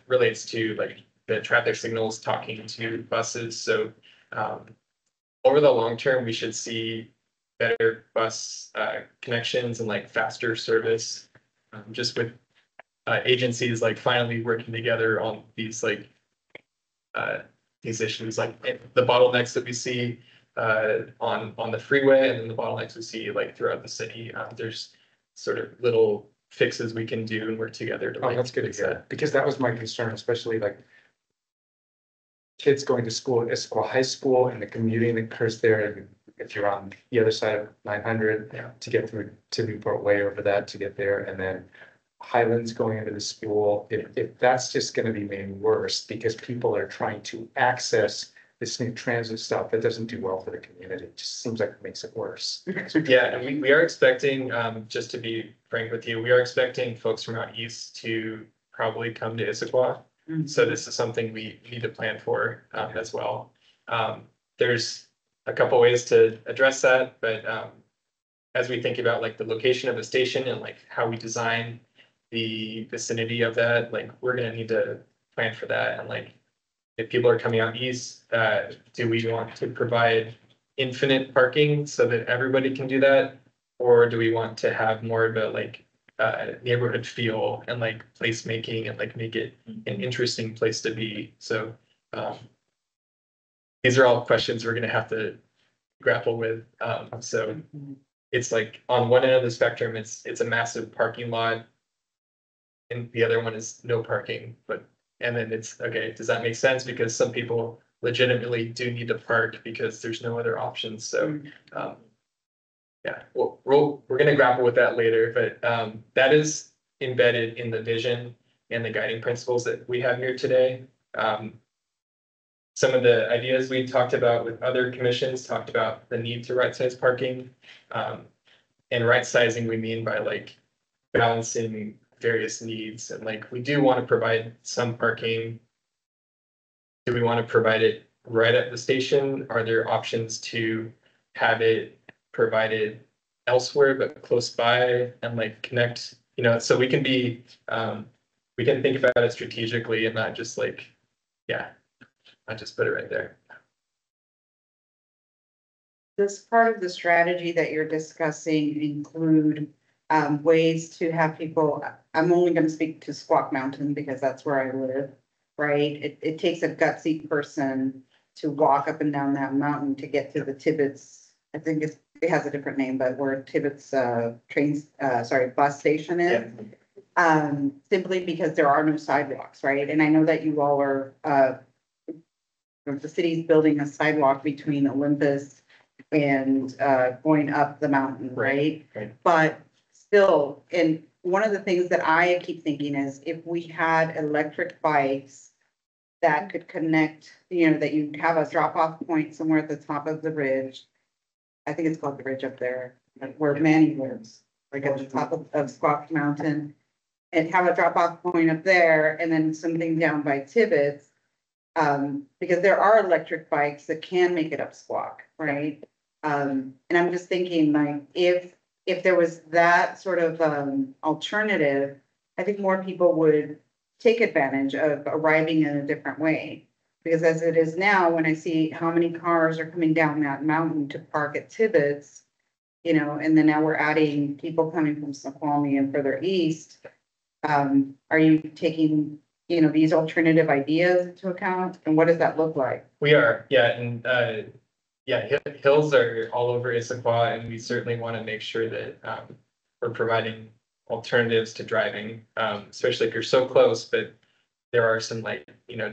relates to like the traffic signals talking to buses. So over the long term, we should see better bus connections and like faster service, just with agencies like finally working together on these like these issues, like the bottlenecks that we see on the freeway, and then the bottlenecks we see like throughout the city. There's sort of little fixes we can do and work together to. Oh, that's good to hear, because that was my concern, especially like kids going to school at Issaquah High School and the commuting that occurs there. If you're on the other side of 900 to get through to Newport Way over that to get there, and then Highlands going into the school, if that's just going to be made worse because people are trying to access this new transit stuff, that doesn't do well for the community. It just seems like it makes it worse. Yeah, and we are expecting, just to be frank with you, we are expecting folks from out east to probably come to Issaquah. So this is something we need to plan for as well. There's a couple ways to address that, but as we think about like the location of a station and like how we design the vicinity of that, like we're gonna need to plan for that. And like if people are coming out east, do we want to provide infinite parking so that everybody can do that, or do we want to have more of a like neighborhood feel and like placemaking and like make it an interesting place to be? So these are all questions we're going to have to grapple with. So it's like on one end of the spectrum, it's a massive parking lot and the other one is no parking, and then it's, okay, does that make sense? Because some people legitimately do need to park because there's no other options, so, yeah, we're gonna grapple with that later, but, that is embedded in the vision and the guiding principles that we have here today. Some of the ideas we talked about with other commissions talked about the need to right-size parking. And right sizing, we mean by like balancing various needs, and like we do want to provide some parking. Do we want to provide it right at the station? Are there options to have it provided elsewhere but close by and like connect, so we can be, we can think about it strategically and not just like, yeah, not just put it right there. Does part of the strategy that you're discussing include ways to have people, I'm only gonna speak to Squaw Mountain because that's where I live, right? It takes a gutsy person to walk up and down that mountain to get to the Tibbetts. I think it has a different name, but where Tibbetts bus station is. Simply because there are no sidewalks, right? And I know that you all are, the city's building a sidewalk between Olympus and going up the mountain, right? Right. But still, and one of the things that I keep thinking is if we had electric bikes that could connect, that you have a drop-off point somewhere at the top of the ridge. I think it's called the ridge up there, where Manny lives, like at the top of Squaw Mountain. And have a drop-off point up there and then something down by Tibbetts. Because there are electric bikes that can make it up Squawk, right? And I'm just thinking like, if there was that sort of alternative, I think more people would take advantage of arriving in a different way. Because as it is now, when I see how many cars are coming down that mountain to park at Tibbetts, and then now we're adding people coming from Snoqualmie and further east. Are you taking, these alternative ideas into account, and what does that look like? We are, yeah, and hills are all over Issaquah, and we certainly want to make sure that we're providing alternatives to driving, especially if you're so close, but there are some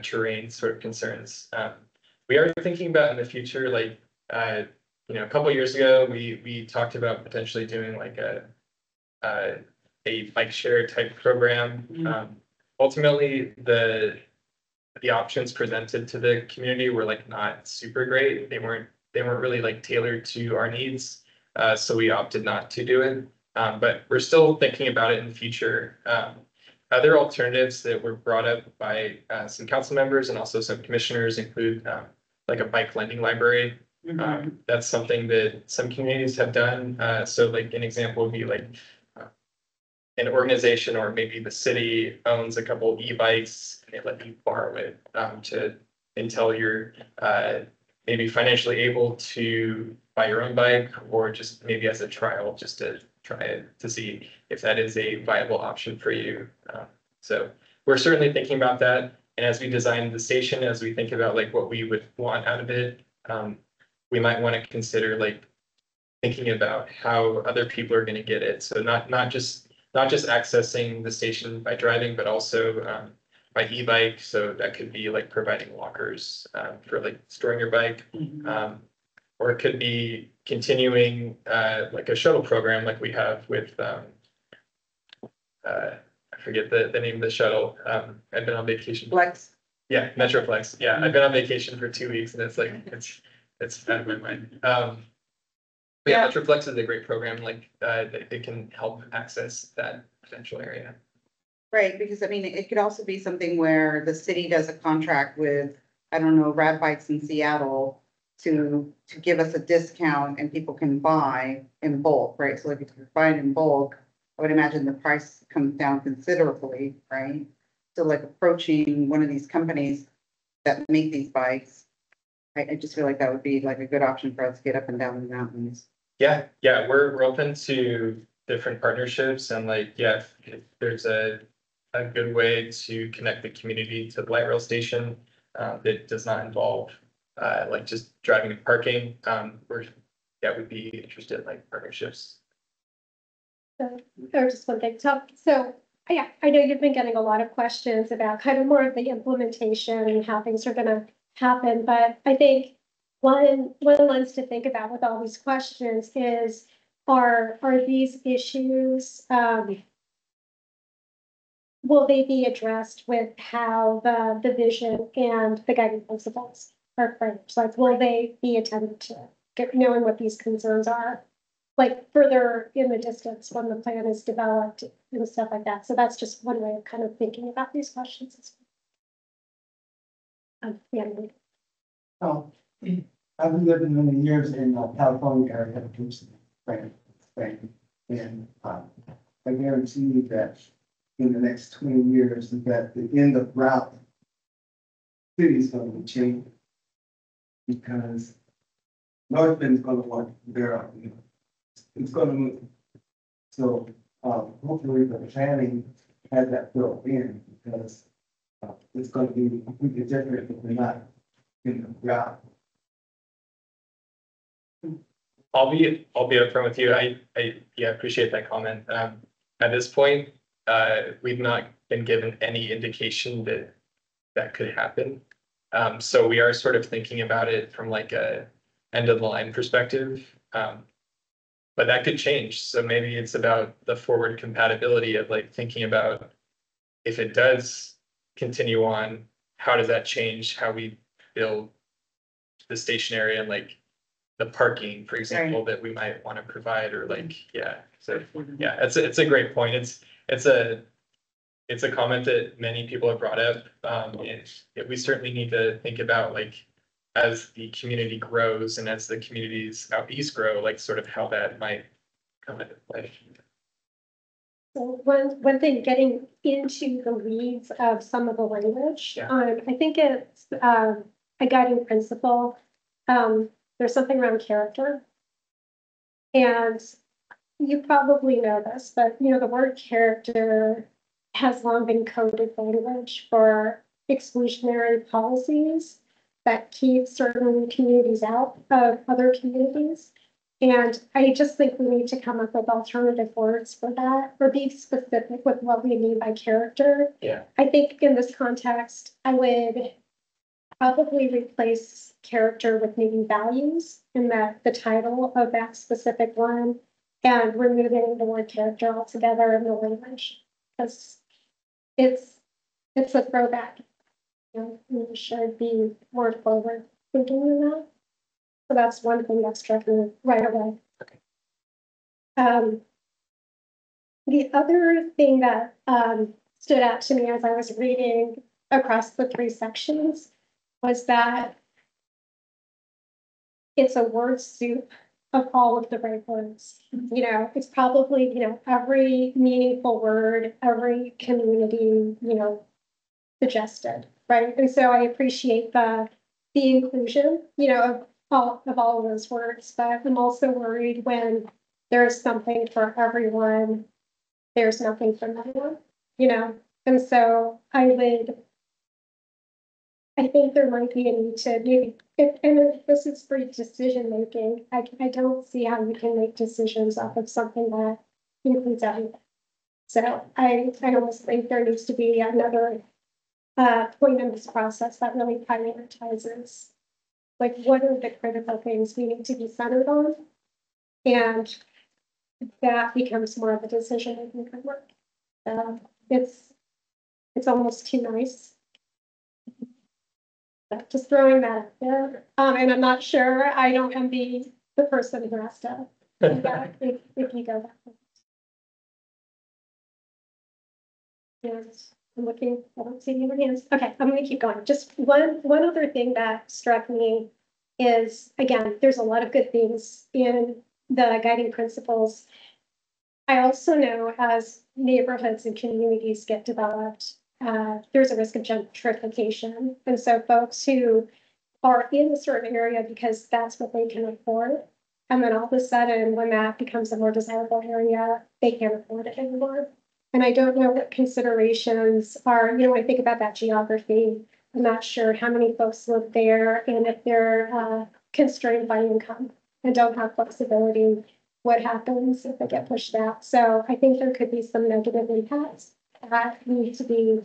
terrain sort of concerns. We are thinking about in the future, a couple of years ago, we talked about potentially doing like a bike share type program. Ultimately, the options presented to the community were not super great. They weren't really tailored to our needs. So we opted not to do it. But we're still thinking about it in the future. Other alternatives that were brought up by some council members and also some commissioners include a bike lending library. That's something that some communities have done. So an example would be an organization or maybe the city owns a couple e-bikes and they let you borrow it until you're maybe financially able to buy your own bike, or just maybe as a trial, just to try it to see if that is a viable option for you. So we're certainly thinking about that. And as we design the station, as we think about what we would want out of it, we might want to consider thinking about how other people are going to get it. So not just accessing the station by driving, but also by e-bike. So that could be providing lockers for storing your bike. Or it could be continuing a shuttle program like we have with I forget the name of the shuttle. I've been on vacation. Flex. Yeah, Metroflex. Yeah, I've been on vacation for 2 weeks and it's it's out of my mind. Yeah, Metroflex is a great program. It can help access that potential area. Right, because it could also be something where the city does a contract with, I don't know, Rad Bikes in Seattle to give us a discount and people can buy in bulk, right? So if you're buying in bulk, I would imagine the price comes down considerably, right? So approaching one of these companies that make these bikes, I just feel like that would be a good option for us to get up and down the mountains. Yeah, we're open to different partnerships and if there's a good way to connect the community to the light rail station that does not involve just driving and parking, we'd be interested in partnerships. Or just one thing. So yeah, I know you've been getting a lot of questions about kind of more of the implementation and how things are gonna happen, but I think one lens to think about with all these questions is, are these issues, will they be addressed with how the vision and the guiding principles are framed? Like, will they be attended to, knowing what these concerns are? Like further in the distance when the plan is developed and stuff like that. So that's just one way of kind of thinking about these questions. Yeah. Oh, I've been living many years in the California area, Spain, and I guarantee you that in the next 20 years, that the end of route city is going to be changing because North Bend is going to want their, it's going to move. So hopefully the planning has that built in because it's going to be completely different if we're not in the route. I'll be upfront with you. I appreciate that comment. At this point, we've not been given any indication that could happen. So we are sort of thinking about it from like a end of the line perspective. But that could change. So maybe it's about the forward compatibility of like thinking about if it does continue on, how does that change how we build the station area and like the parking, for example, that we might want to provide, or like, yeah. So yeah, it's a great point. It's a comment that many people have brought up. And we certainly need to think about like as the community grows and as the communities out east grow, like sort of how that might come into play. So one thing, getting into the weeds of some of the language, Yeah. I think it's a guiding principle. There's something around character. And you probably know this, but the word character has long been coded language for exclusionary policies that keep certain communities out of other communities. And I just think we need to come up with alternative words for that, or be specific with what we mean by character. Yeah. I think in this context, I would probably replace character with maybe values in the title of that specific one, and removing the word character altogether in the language, because it's a throwback. We should be more forward thinking than that. So that's one thing that struck me right away. Okay. The other thing that stood out to me as I was reading across the three sections was that it's a word soup of all of the right words. It's probably, every meaningful word, every community, suggested, right? And so I appreciate the inclusion, of all of those words, but I'm also worried when there's something for everyone, there's nothing for anyone, And so I think there might be a need to maybe, if this is for decision making, I don't see how you can make decisions off of something that includes everything. So I almost think there needs to be another point in this process that really prioritizes, like, what are the critical things we need to be centered on, and that becomes more of a decision making framework. It's almost too nice. Just throwing that out there. And I'm not sure, I don't envy the person who has to do that if you go that way. Yes, I'm looking, I don't see any other hands. Okay, I'm gonna keep going. Just one other thing that struck me is, again, there's a lot of good things in the guiding principles. I also know as neighborhoods and communities get developed, there's a risk of gentrification. And so folks who are in a certain area because that's what they can afford, and then all of a sudden, when that becomes a more desirable area, they can't afford it anymore. And I don't know what considerations are, when I think about that geography, I'm not sure how many folks live there, and if they're constrained by income and don't have flexibility, what happens if they get pushed out. So I think there could be some negative impacts that need to be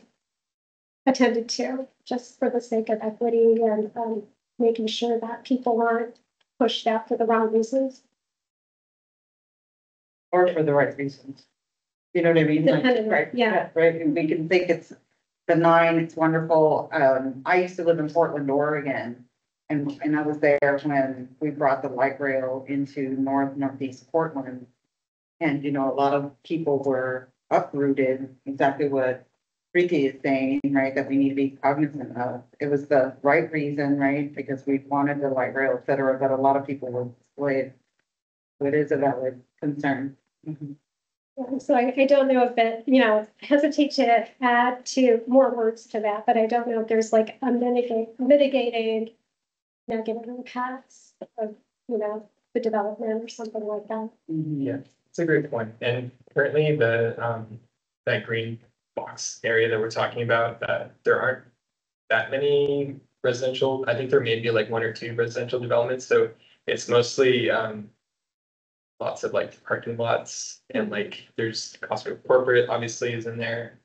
attended to, just for the sake of equity and making sure that people aren't pushed out for the wrong reasons. Or for the right reasons. You know what I mean? Like, Depending, right, yeah. right, and we can think it's benign, it's wonderful. I used to live in Portland, Oregon. And I was there when we brought the light rail into northeast Portland. And, you know, a lot of people were uprooted, exactly what Preeti is saying, right, that we need to be cognizant of. It was the right reason, right, because we wanted the light rail, et cetera, but a lot of people were displaced. So it is a valid concern. Mhm. So I don't know if it, you know, hesitate to add to more words to that, but I don't know if there's like a mitigating negative impacts of, you know, the development or something like that. Yeah, it's a great point. And currently that green box area that we're talking about, there aren't that many residential. I think there may be like one or two residential developments. So it's mostly lots of like parking lots and like there's Costco corporate obviously is in there.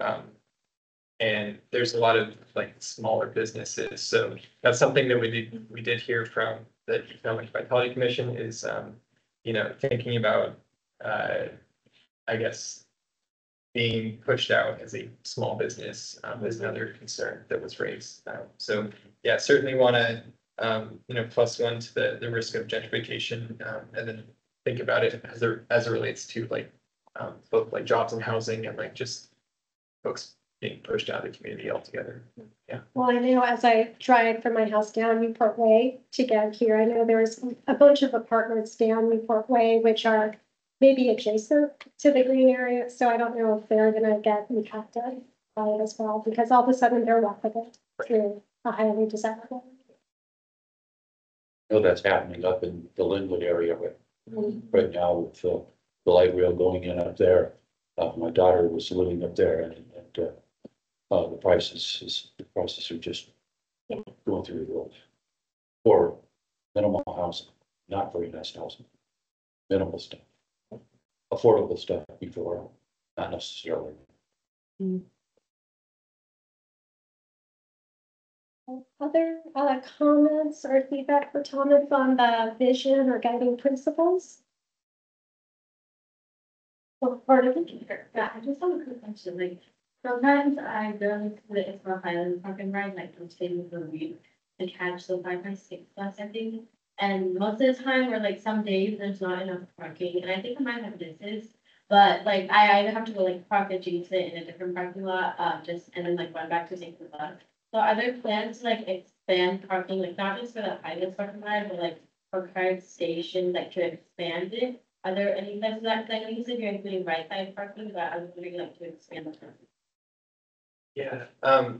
And there's a lot of like smaller businesses. So that's something that we did hear from the Economic Vitality Commission is, you know, thinking about, I guess, being pushed out as a small business is another concern that was raised. So yeah, certainly want to, you know, plus one to the risk of gentrification, and then think about it as it relates to like both like jobs and housing and like just folks being pushed out of the community altogether. Yeah. Well, I know as I drive from my house down Newport Way to get here, I know there's a bunch of apartments down Newport Way, which are maybe adjacent to the green area. So I don't know if they're gonna get impacted by it as well, because all of a sudden they're walkable through a highly desirable. I know that's happening up in the Linwood area right now with the light rail going in up there. My daughter was living up there and the prices are just going through the roof. For minimal housing, not very nice housing, minimal stuff, affordable stuff before, not necessarily. Other comments or feedback for Thomas on the vision or guiding principles? Or part of it? Yeah, I just have a quick question, like, sometimes I go to the Issaquah Highlands Park and ride, like, those things for the week to catch the 5x6 bus, I think. And most of the time, or like some days, there's not enough parking, and I think I might have this, but like, I either have to go like park adjacent in a different parking lot, and then like run back to take the bus. So are there plans to like expand parking, like not just for the Highlands Park and ride, but like for current station, like to expand it? Are there any plans for that? Because I know you said you're including right side parking, but I was wondering like to expand the parking. Yeah,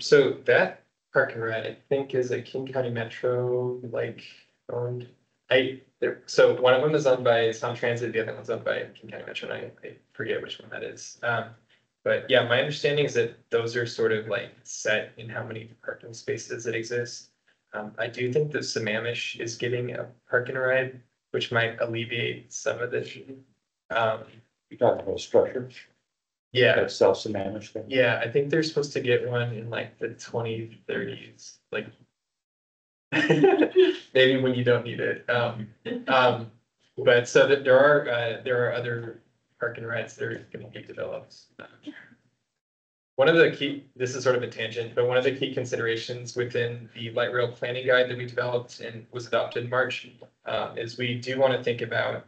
so that park and ride, I think is a King County Metro, like, owned. So one of them is owned by Sound Transit, the other one's owned by King County Metro, and I forget which one that is. But yeah, my understanding is that those are sort of like set in how many parking spaces that exist. I do think that Sammamish is getting a park and ride, which might alleviate some of this. You're talking about structures? Yeah. That self-managed thing? Yeah, I think they're supposed to get one in like the 2030s, like maybe when you don't need it. But so that there are other park and rides that are going to be developed. One of the key, this is sort of a tangent, but one of the key considerations within the light rail planning guide that we developed and was adopted in March is we do want to think about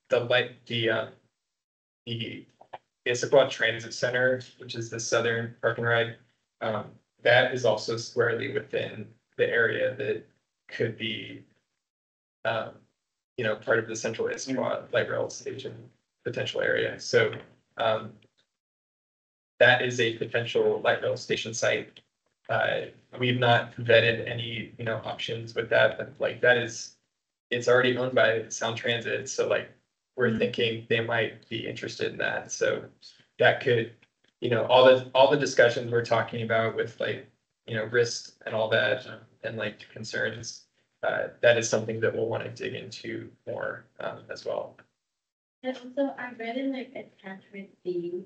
the Issaquah Transit Center, which is the southern park and ride. That is also squarely within the area that could be, you know, part of the central Issaquah light rail station potential area. So that is a potential light rail station site. We've not vetted any, you know, options with that, but like it's already owned by Sound Transit. So like we're thinking they might be interested in that. So that could, you know, all the discussions we're talking about with like, you know, risks and all that and like concerns, that is something that we'll want to dig into more as well. And also I read in like attachment B,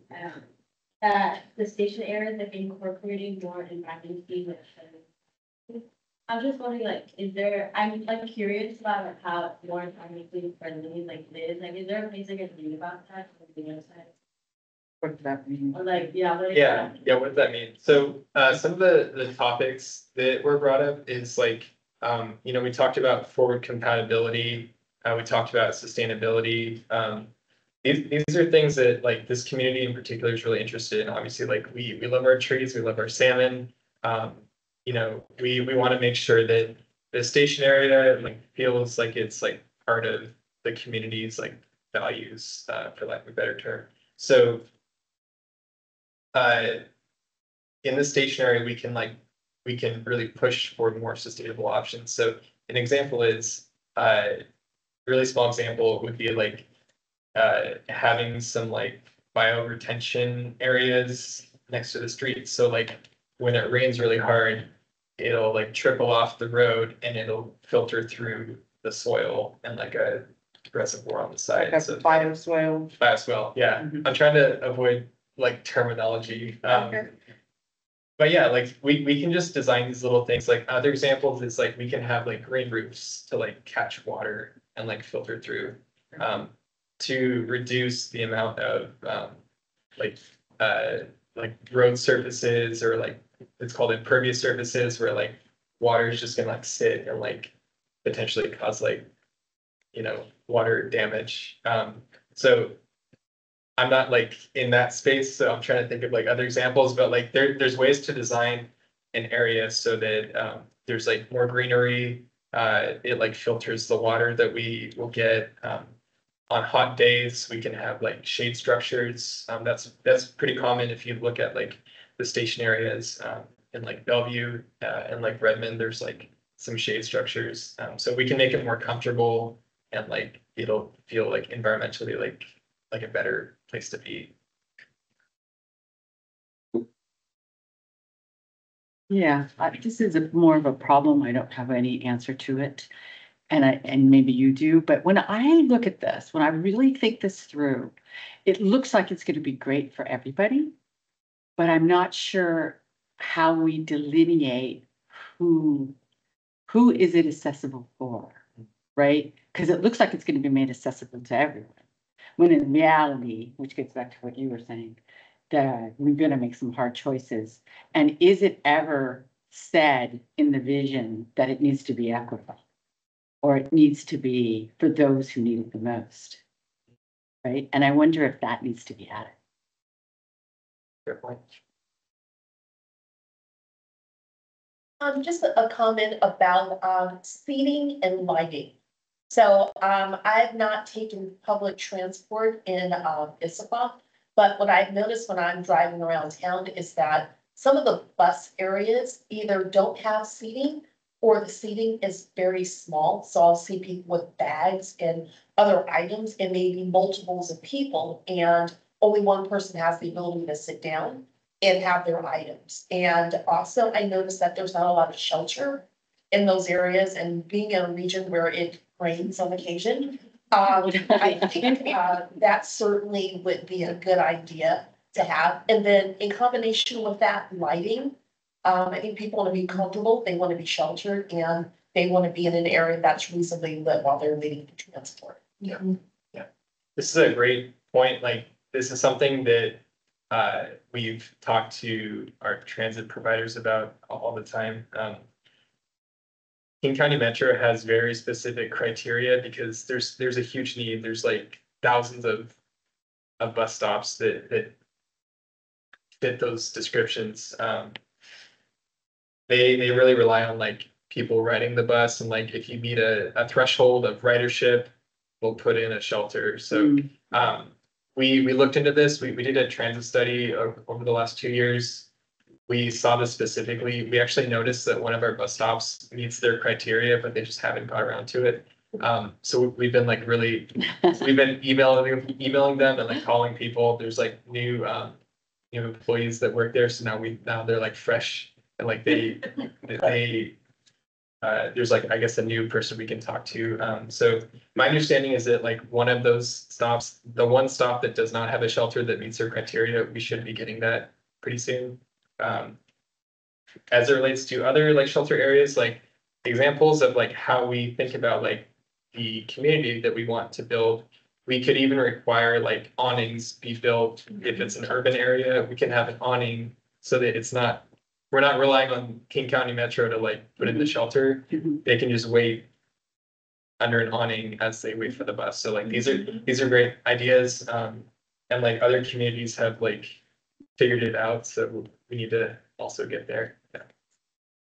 that the station areas have been incorporating more environmentally. I was just wondering, like, I'm like curious about like, how it's more environmentally friendly, like it is, like, is there a place I can read about that on the website? What does that mean? Or like, yeah. Yeah, what does that mean? So, some of the topics that were brought up is like, we talked about forward compatibility, we talked about sustainability. These are things that like this community in particular is really interested in. Obviously, like we love our trees, we love our salmon. We want to make sure that the station area like feels like it's like part of the community's like values, for lack of a better term. So in the station area, we can really push for more sustainable options. So an example is really small example would be like having some like bioretention areas next to the street. So like when it rains really hard, it'll like trickle off the road and it'll filter through the soil and like a reservoir on the side. Like a bioswale. Bioswale, yeah. I'm trying to avoid like terminology. But yeah, like we can just design these little things. Like other examples is like we can have like green roofs to like catch water and like filter through. To reduce the amount of like road surfaces or like it's called impervious surfaces where like water is just gonna like sit and like potentially cause like water damage. So I'm not like in that space, so I'm trying to think of like other examples, but like there's ways to design an area so that there's like more greenery. It like filters the water that we will get. On hot days, we can have like shade structures. That's pretty common if you look at like the station areas in like Bellevue and like Redmond. There's like some shade structures, so we can make it more comfortable and like it'll feel like environmentally like a better place to be. Yeah, this is more of a problem. I don't have any answer to it. And maybe you do, but when I look at this, when I really think this through, it looks like it's going to be great for everybody, but I'm not sure how we delineate who is it accessible for, right? Because it looks like it's going to be made accessible to everyone. When in reality, which gets back to what you were saying, that we're going to make some hard choices. And is it ever said in the vision that it needs to be equitable? Or it needs to be for those who need it the most, right? And I wonder if that needs to be added. Fair point. Just a comment about seating and lighting. So I've not taken public transport in Issaquah, but what I've noticed when I'm driving around town is that some of the bus areas either don't have seating or the seating is very small. So I'll see people with bags and other items and maybe multiples of people, and only one person has the ability to sit down and have their items. And also I noticed that there's not a lot of shelter in those areas, and being in a region where it rains on occasion, I think that certainly would be a good idea to have. And then in combination with that lighting, I think people want to be comfortable, they want to be sheltered, and they want to be in an area that's reasonably lit while they're waiting for transport. Yeah. This is a great point. Like this is something that we've talked to our transit providers about all the time. King County Metro has very specific criteria because there's a huge need. There's like thousands of bus stops that fit those descriptions. They really rely on like people riding the bus, and like if you meet a threshold of ridership, we'll put in a shelter. So we looked into this. We did a transit study over the last 2 years. We saw this specifically. We actually noticed that one of our bus stops meets their criteria, but they just haven't got around to it. So we've been like we've been emailing them and like calling people. There's like new employees that work there, so now they're like fresh and like they there's like, I guess, a new person we can talk to. So my understanding is that like one of those stops, the one stop that does not have a shelter that meets their criteria, we should be getting that pretty soon. As it relates to other like shelter areas, like examples of like how we think about like the community that we want to build. We could even require like awnings be built. If it's an urban area, we can have an awning so that it's not, we're not relying on King County Metro to like put in the shelter. They can just wait under an awning as they wait for the bus. So like these are great ideas. And like other communities have like figured it out. So we need to also get there. Yeah.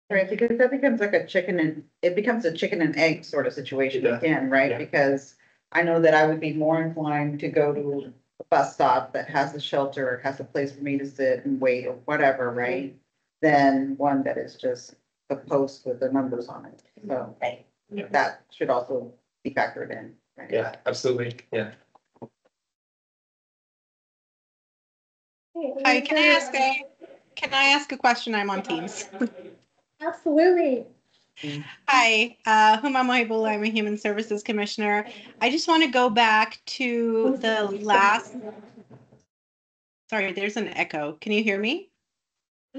Right, because that becomes like it becomes a chicken and egg sort of situation again, right? Yeah. Because I know that I would be more inclined to go to a bus stop that has a shelter, has a place for me to sit and wait or whatever, right? Than one that is just a post with the numbers on it. So that should also be factored in, right? Yeah, absolutely. Yeah. Hi, can I ask a question? I'm on Teams. Absolutely. Hi, Huma Mohibula, I'm a Human Services Commissioner. I just want to go back to the last. Sorry, there's an echo. Can you hear me?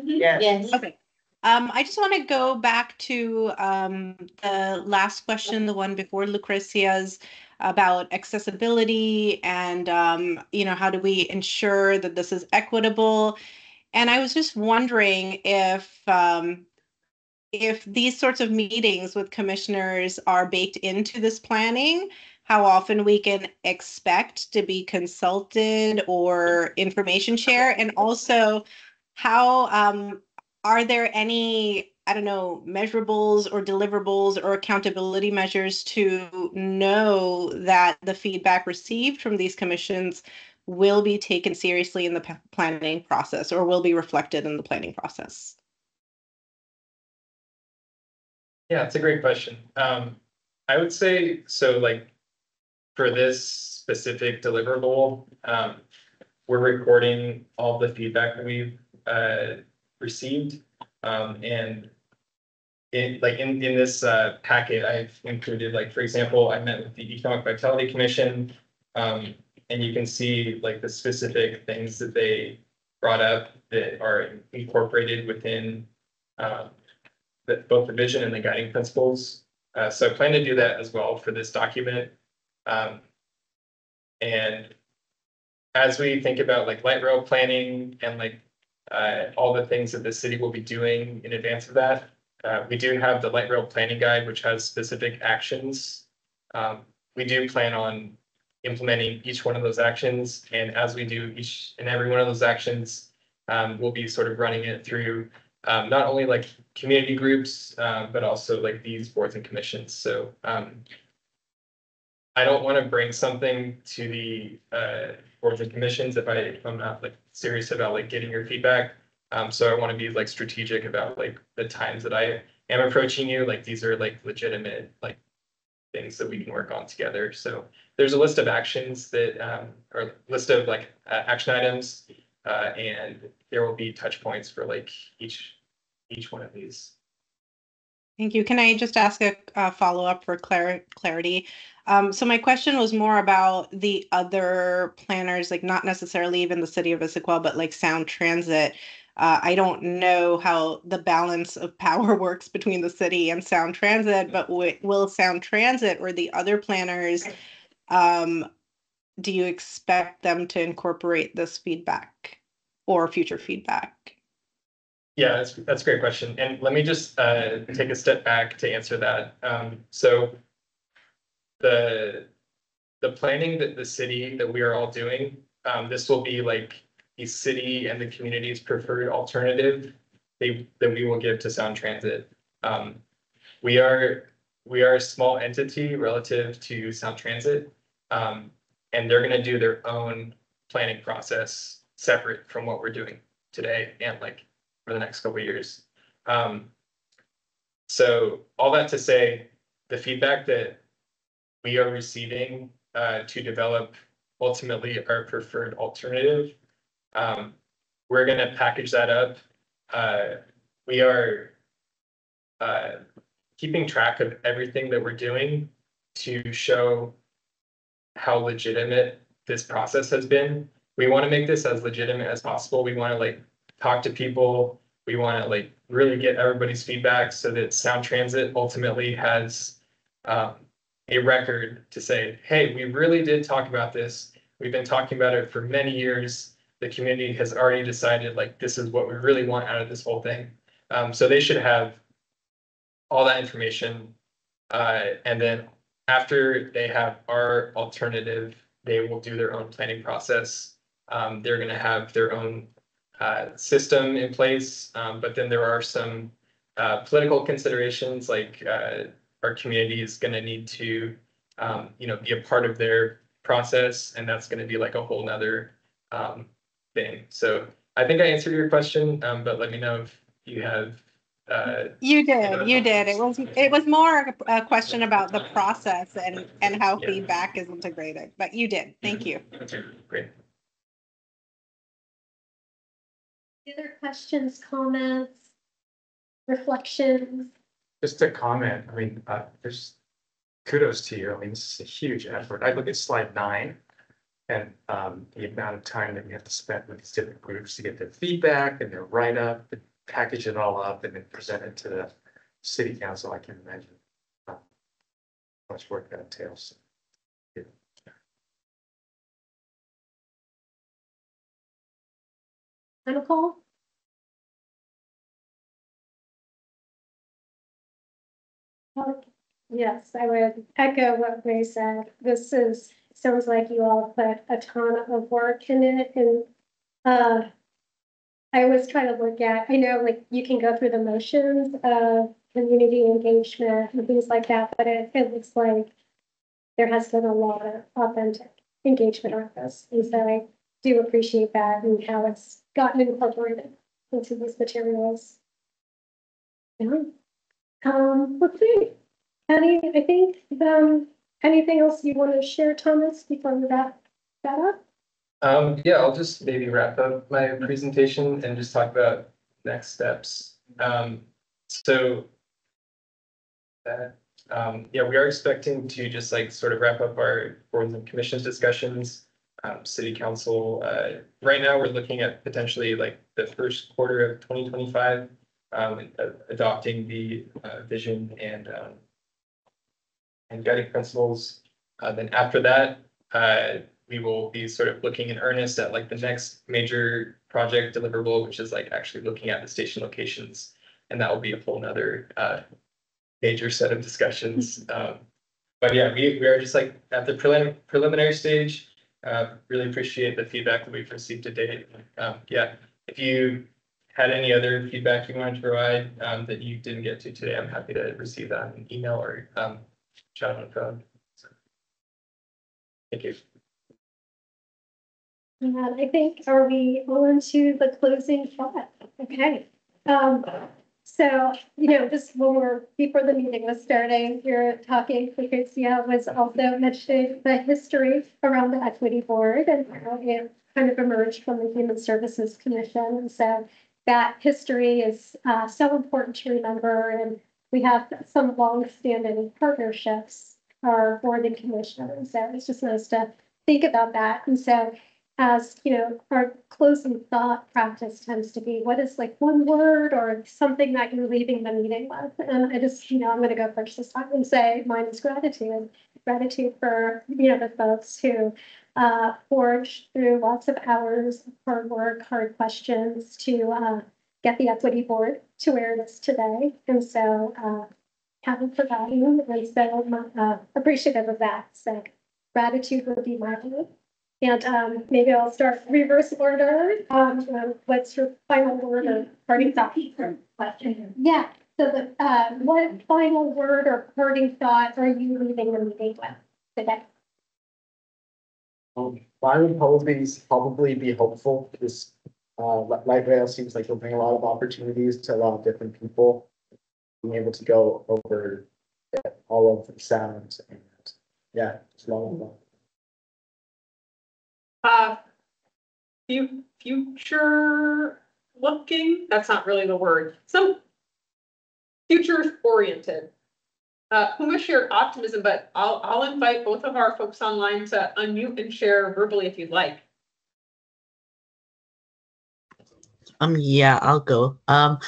Yes. Okay. I just want to go back to the last question, the one before Lucrecia's, about accessibility and how do we ensure that this is equitable? And I was just wondering if these sorts of meetings with commissioners are baked into this planning, how often we can expect to be consulted or information share, and also how are there any, I don't know, measurables or deliverables or accountability measures to know that the feedback received from these commissions will be taken seriously in the planning process or will be reflected in the planning process? Yeah, it's a great question. I would say, so like for this specific deliverable, we're recording all the feedback that we've received. And in this packet, I've included, like, for example, I met with the Economic Vitality Commission, and you can see like the specific things that they brought up that are incorporated within both the vision and the guiding principles. So I plan to do that as well for this document. And as we think about like light rail planning and like all the things that the city will be doing in advance of that, we do have the light rail planning guide, which has specific actions. We do plan on implementing each one of those actions. And as we do each and every one of those actions, we'll be sort of running it through not only like community groups, but also like these boards and commissions. So I don't want to bring something to the boards and commissions if I'm not like serious about like getting your feedback. So I want to be like strategic about like the times that I am approaching you. Like these are like legitimate like things that we can work on together. So there's a list of actions that or list of like action items, and there will be touch points for like each one of these. Thank you. Can I just ask a follow-up for clarity? So my question was more about the other planners, like not necessarily even the city of Issaquah, but like Sound Transit. I don't know how the balance of power works between the city and Sound Transit, but will Sound Transit or the other planners, do you expect them to incorporate this feedback or future feedback? Yeah, that's a great question. And let me just take a step back to answer that. So the planning that the city that we are all doing, this will be like the city and the community's preferred alternative that we will give to Sound Transit. We are a small entity relative to Sound Transit, and they're going to do their own planning process separate from what we're doing today and like for the next couple of years. So all that to say, the feedback that we are receiving to develop ultimately our preferred alternative, we're going to package that up. We are keeping track of everything that we're doing to show how legitimate this process has been. We want to make this as legitimate as possible. We want to like talk to people. We want to like really get everybody's feedback so that Sound Transit ultimately has a record to say, hey, we really did talk about this. We've been talking about it for many years. The community has already decided like this is what we really want out of this whole thing. So they should have all that information. And then after they have our alternative, they will do their own planning process. They're going to have their own system in place, but then there are some political considerations, like our community is going to need to, be a part of their process, and that's going to be like a whole nother thing. So I think I answered your question, but let me know if you have. You did. It was more a question about the process and how feedback is integrated, but you did. Thank you. Okay, great. Other questions, comments, reflections? Just a comment, I mean, there's kudos to you. I mean, this is a huge effort. I look at slide 9 and the amount of time that we have to spend with these different groups to get their feedback and their write-up, and package it all up and then present it to the city council. I can imagine how much work that entails. Yeah. Nicole? Yes, I would echo what Ray said. Sounds like you all put a ton of work in it, and I always try to look at, I know like you can go through the motions of community engagement and things like that, but it looks like there has been a lot of authentic engagement with this. And so I do appreciate that and how it's gotten incorporated into these materials. Yeah. Let's see. I think anything else you want to share, Thomas, before we wrap that up? Yeah, I'll just maybe wrap up my presentation and just talk about next steps. Yeah, we are expecting to just like sort of wrap up our boards and commissions discussions. City council, right now we're looking at potentially like the first quarter of 2025, adopting the vision and guiding principles. Then after that, we will be sort of looking in earnest at like the next major project deliverable, which is like actually looking at the station locations. And that will be a whole nother major set of discussions. But yeah, we are just like at the preliminary stage. Really appreciate the feedback that we've received to date. Yeah, if you had any other feedback you wanted to provide that you didn't get to today, I'm happy to receive that in email or chat on the phone. So, thank you. And I think, are we on to the closing thought? Okay. So, just when before the meeting was starting, you're talking, Patricia was also mentioning the history around the equity board and how it kind of emerged from the Human Services Commission. And so that history is so important to remember. And we have some long-standing partnerships, our board and commission. And so it's just nice to think about that. And so as our closing thought practice tends to be, what is like one word or something that you're leaving the meeting with? And I just, I'm going to go first this time and say mine is gratitude. Gratitude for, the folks who forged through lots of hours of hard work, hard questions to get the equity board to where it is today. And so haven't forgotten, and so appreciative of that. So gratitude would be my word. And maybe I'll start reverse order. What's your final word or parting thought? Question. Yeah. So what final word or parting thought are you leaving the meeting with today? Mine would probably be hopeful because light rail seems like it'll bring a lot of opportunities to a lot of different people. Being able to go over all of the sounds and it's a lot of fun. Future looking, that's not really the word. Some future oriented. Puma shared optimism, but I'll invite both of our folks online to unmute and share verbally if you'd like. Yeah, I'll go. I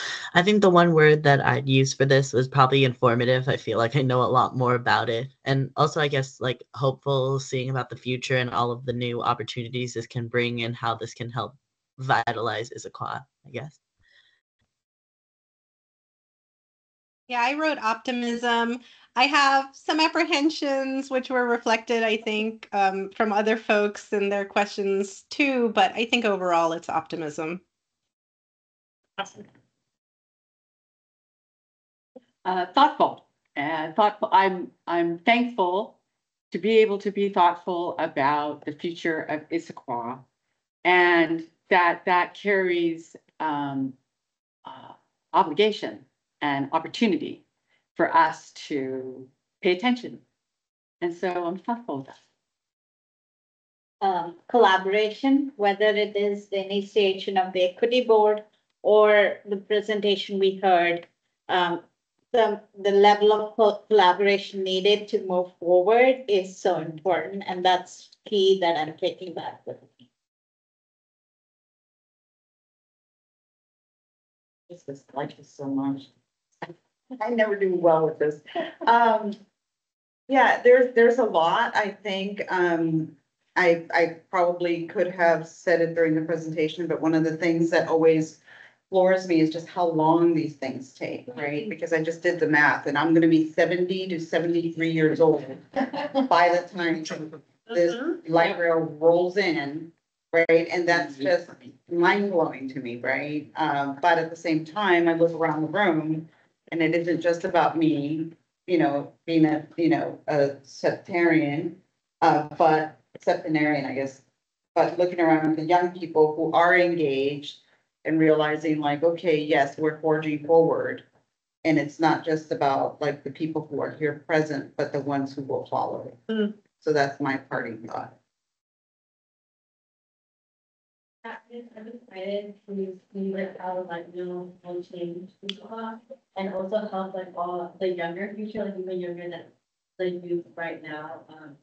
think the one word that I'd use for this was probably informative. I feel like I know a lot more about it. And also, I guess, like hopeful, seeing about the future and all of the new opportunities this can bring and how this can help vitalize Issaquah, I guess. Yeah, I wrote optimism. I have some apprehensions, which were reflected, I think, from other folks and their questions too. But I think overall it's optimism. Awesome. Thoughtful and thoughtful. I'm thankful to be able to be thoughtful about the future of Issaquah, and that carries obligation and opportunity for us to pay attention. And so I'm thoughtful of that. Collaboration, whether it is the initiation of the equity board or the presentation we heard, the level of collaboration needed to move forward is so important, and that's key that I'm taking back with me. This like this so much. I never do well with this. Yeah, there's a lot, I think. I probably could have said it during the presentation, but one of the things that always floors me is just how long these things take, right? Because I just did the math and I'm gonna be 70 to 73 years old by the time this light rail rolls in, right? And that's just mind blowing to me, right? But at the same time, I look around the room and it isn't just about me, you know, being a septenarian, I guess, but looking around at the young people who are engaged and realizing like, okay, yes, we're forging forward. And it's not just about like the people who are here present, but the ones who will follow. So that's my parting thought. I'm excited to see like how like will change and also how like all the younger future, like even younger than the youth right now. I'm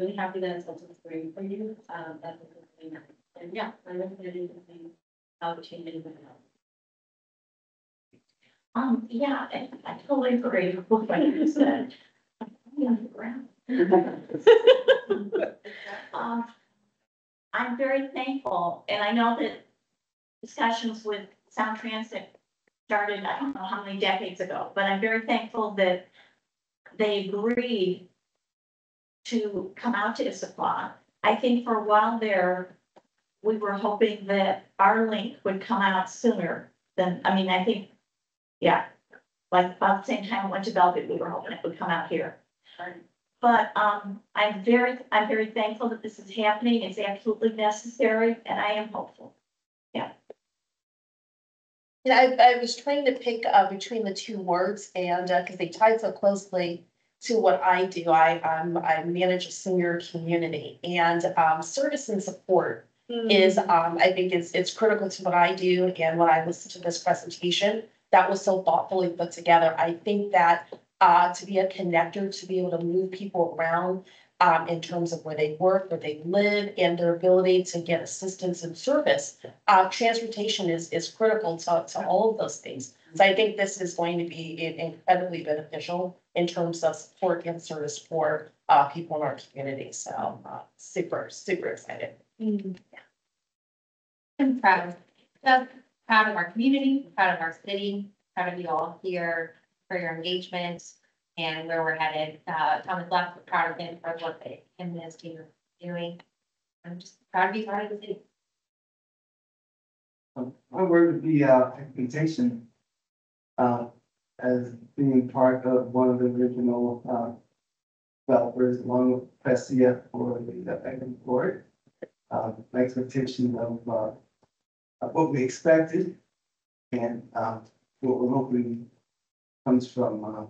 really happy that it's also great for you. That's really nice. And yeah, I'm excited to see how it changes. Yeah, I totally agree with what you said. On the ground. I'm very thankful, and I know that discussions with Sound Transit started, I don't know how many decades ago, but I'm very thankful that they agreed to come out to Issaquah. I think for a while there, we were hoping that our link would come out sooner than, I mean, I think, yeah, like about the same time I went to Belgrade, we were hoping it would come out here. But I'm very thankful that this is happening. It's absolutely necessary, and I am hopeful. Yeah. Yeah, I was trying to pick between the two words, and because they tied so closely to what I do. I manage a senior community, and service and support is I think it's critical to what I do. And when I listened to this presentation, that was so thoughtfully put together. I think that to be a connector, to be able to move people around in terms of where they work, where they live, and their ability to get assistance and service. Transportation is critical to all of those things. So I think this is going to be incredibly beneficial in terms of support and service for people in our community. So super, super excited. Yeah. I'm proud of our community, proud of our city, proud of you all here for your engagement and where we're headed. Thomas left, proud of him for the work that him and his team are doing. I'm just proud to be part of the city. My word would be expectation. As being part of one of the original developers along with Prestia for the equity board. My expectation of what we expected and what we're hoping comes from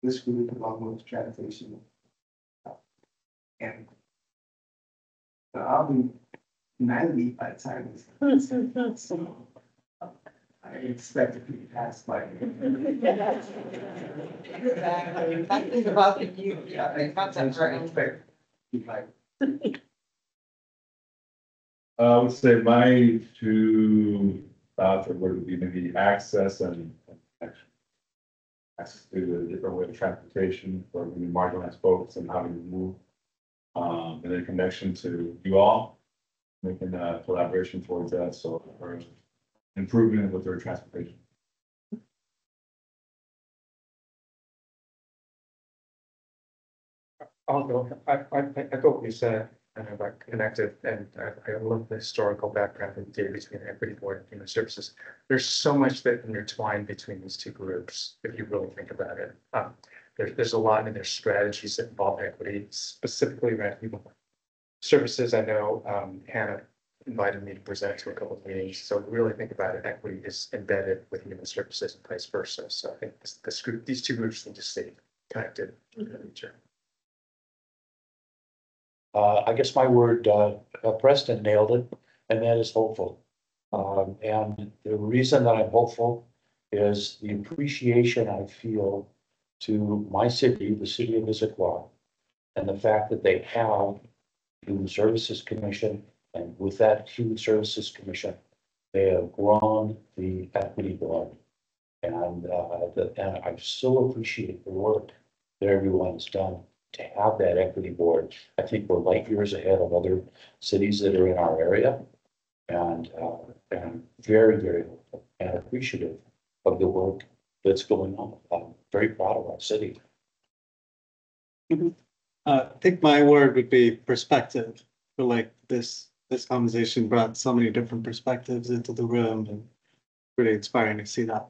this group along with transportation. And I'll be 90 by the time this. So I expect it to be passed by. Exactly. Nothing about the youth. Yeah, I got that right. Like, I would say my two thoughts are going to be maybe access and connection. Access to the different way of transportation for maybe marginalized folks and how to move. And then connection to you all, making a collaboration towards that, so for improvement with their transportation. I'll go, I go what you said, and about connected, and I love the historical background and data between the Equity Board and Human Services. There's so much that intertwined between these two groups, if you really think about it. There's a lot in their strategies that involve equity, specifically around human services. I know, Hannah invited me to present to a couple of meetings, so really think about it, equity is embedded with human services and vice versa. So I think this group, these two groups need to stay connected in the future. I guess my word, Preston nailed it, and that is hopeful. And the reason that I'm hopeful is the appreciation I feel to my city, the city of Issaquah, and the fact that they have Human Services Commission, and with that Human Services Commission, they have grown the equity board. And I so appreciate the work that everyone's done to have that equity board. I think we're light years ahead of other cities that are in our area. And very, very hopeful and appreciative of the work that's going on. I'm very proud of our city. I think my word would be perspective. I feel like this conversation brought so many different perspectives into the room, and really inspiring to see that.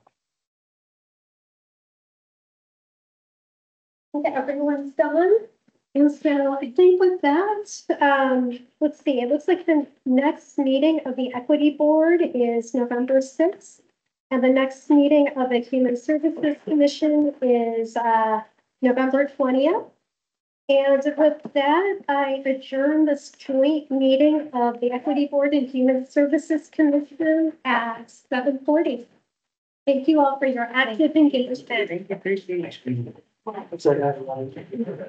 Okay, everyone's done. And so I think with that, let's see, it looks like the next meeting of the Equity Board is November 6th. And the next meeting of the Human Services Commission is November 20th. And with that, I adjourn this joint meeting of the Equity Board and Human Services Commission at 7:40. Thank you all for your active engagement. Appreciate it.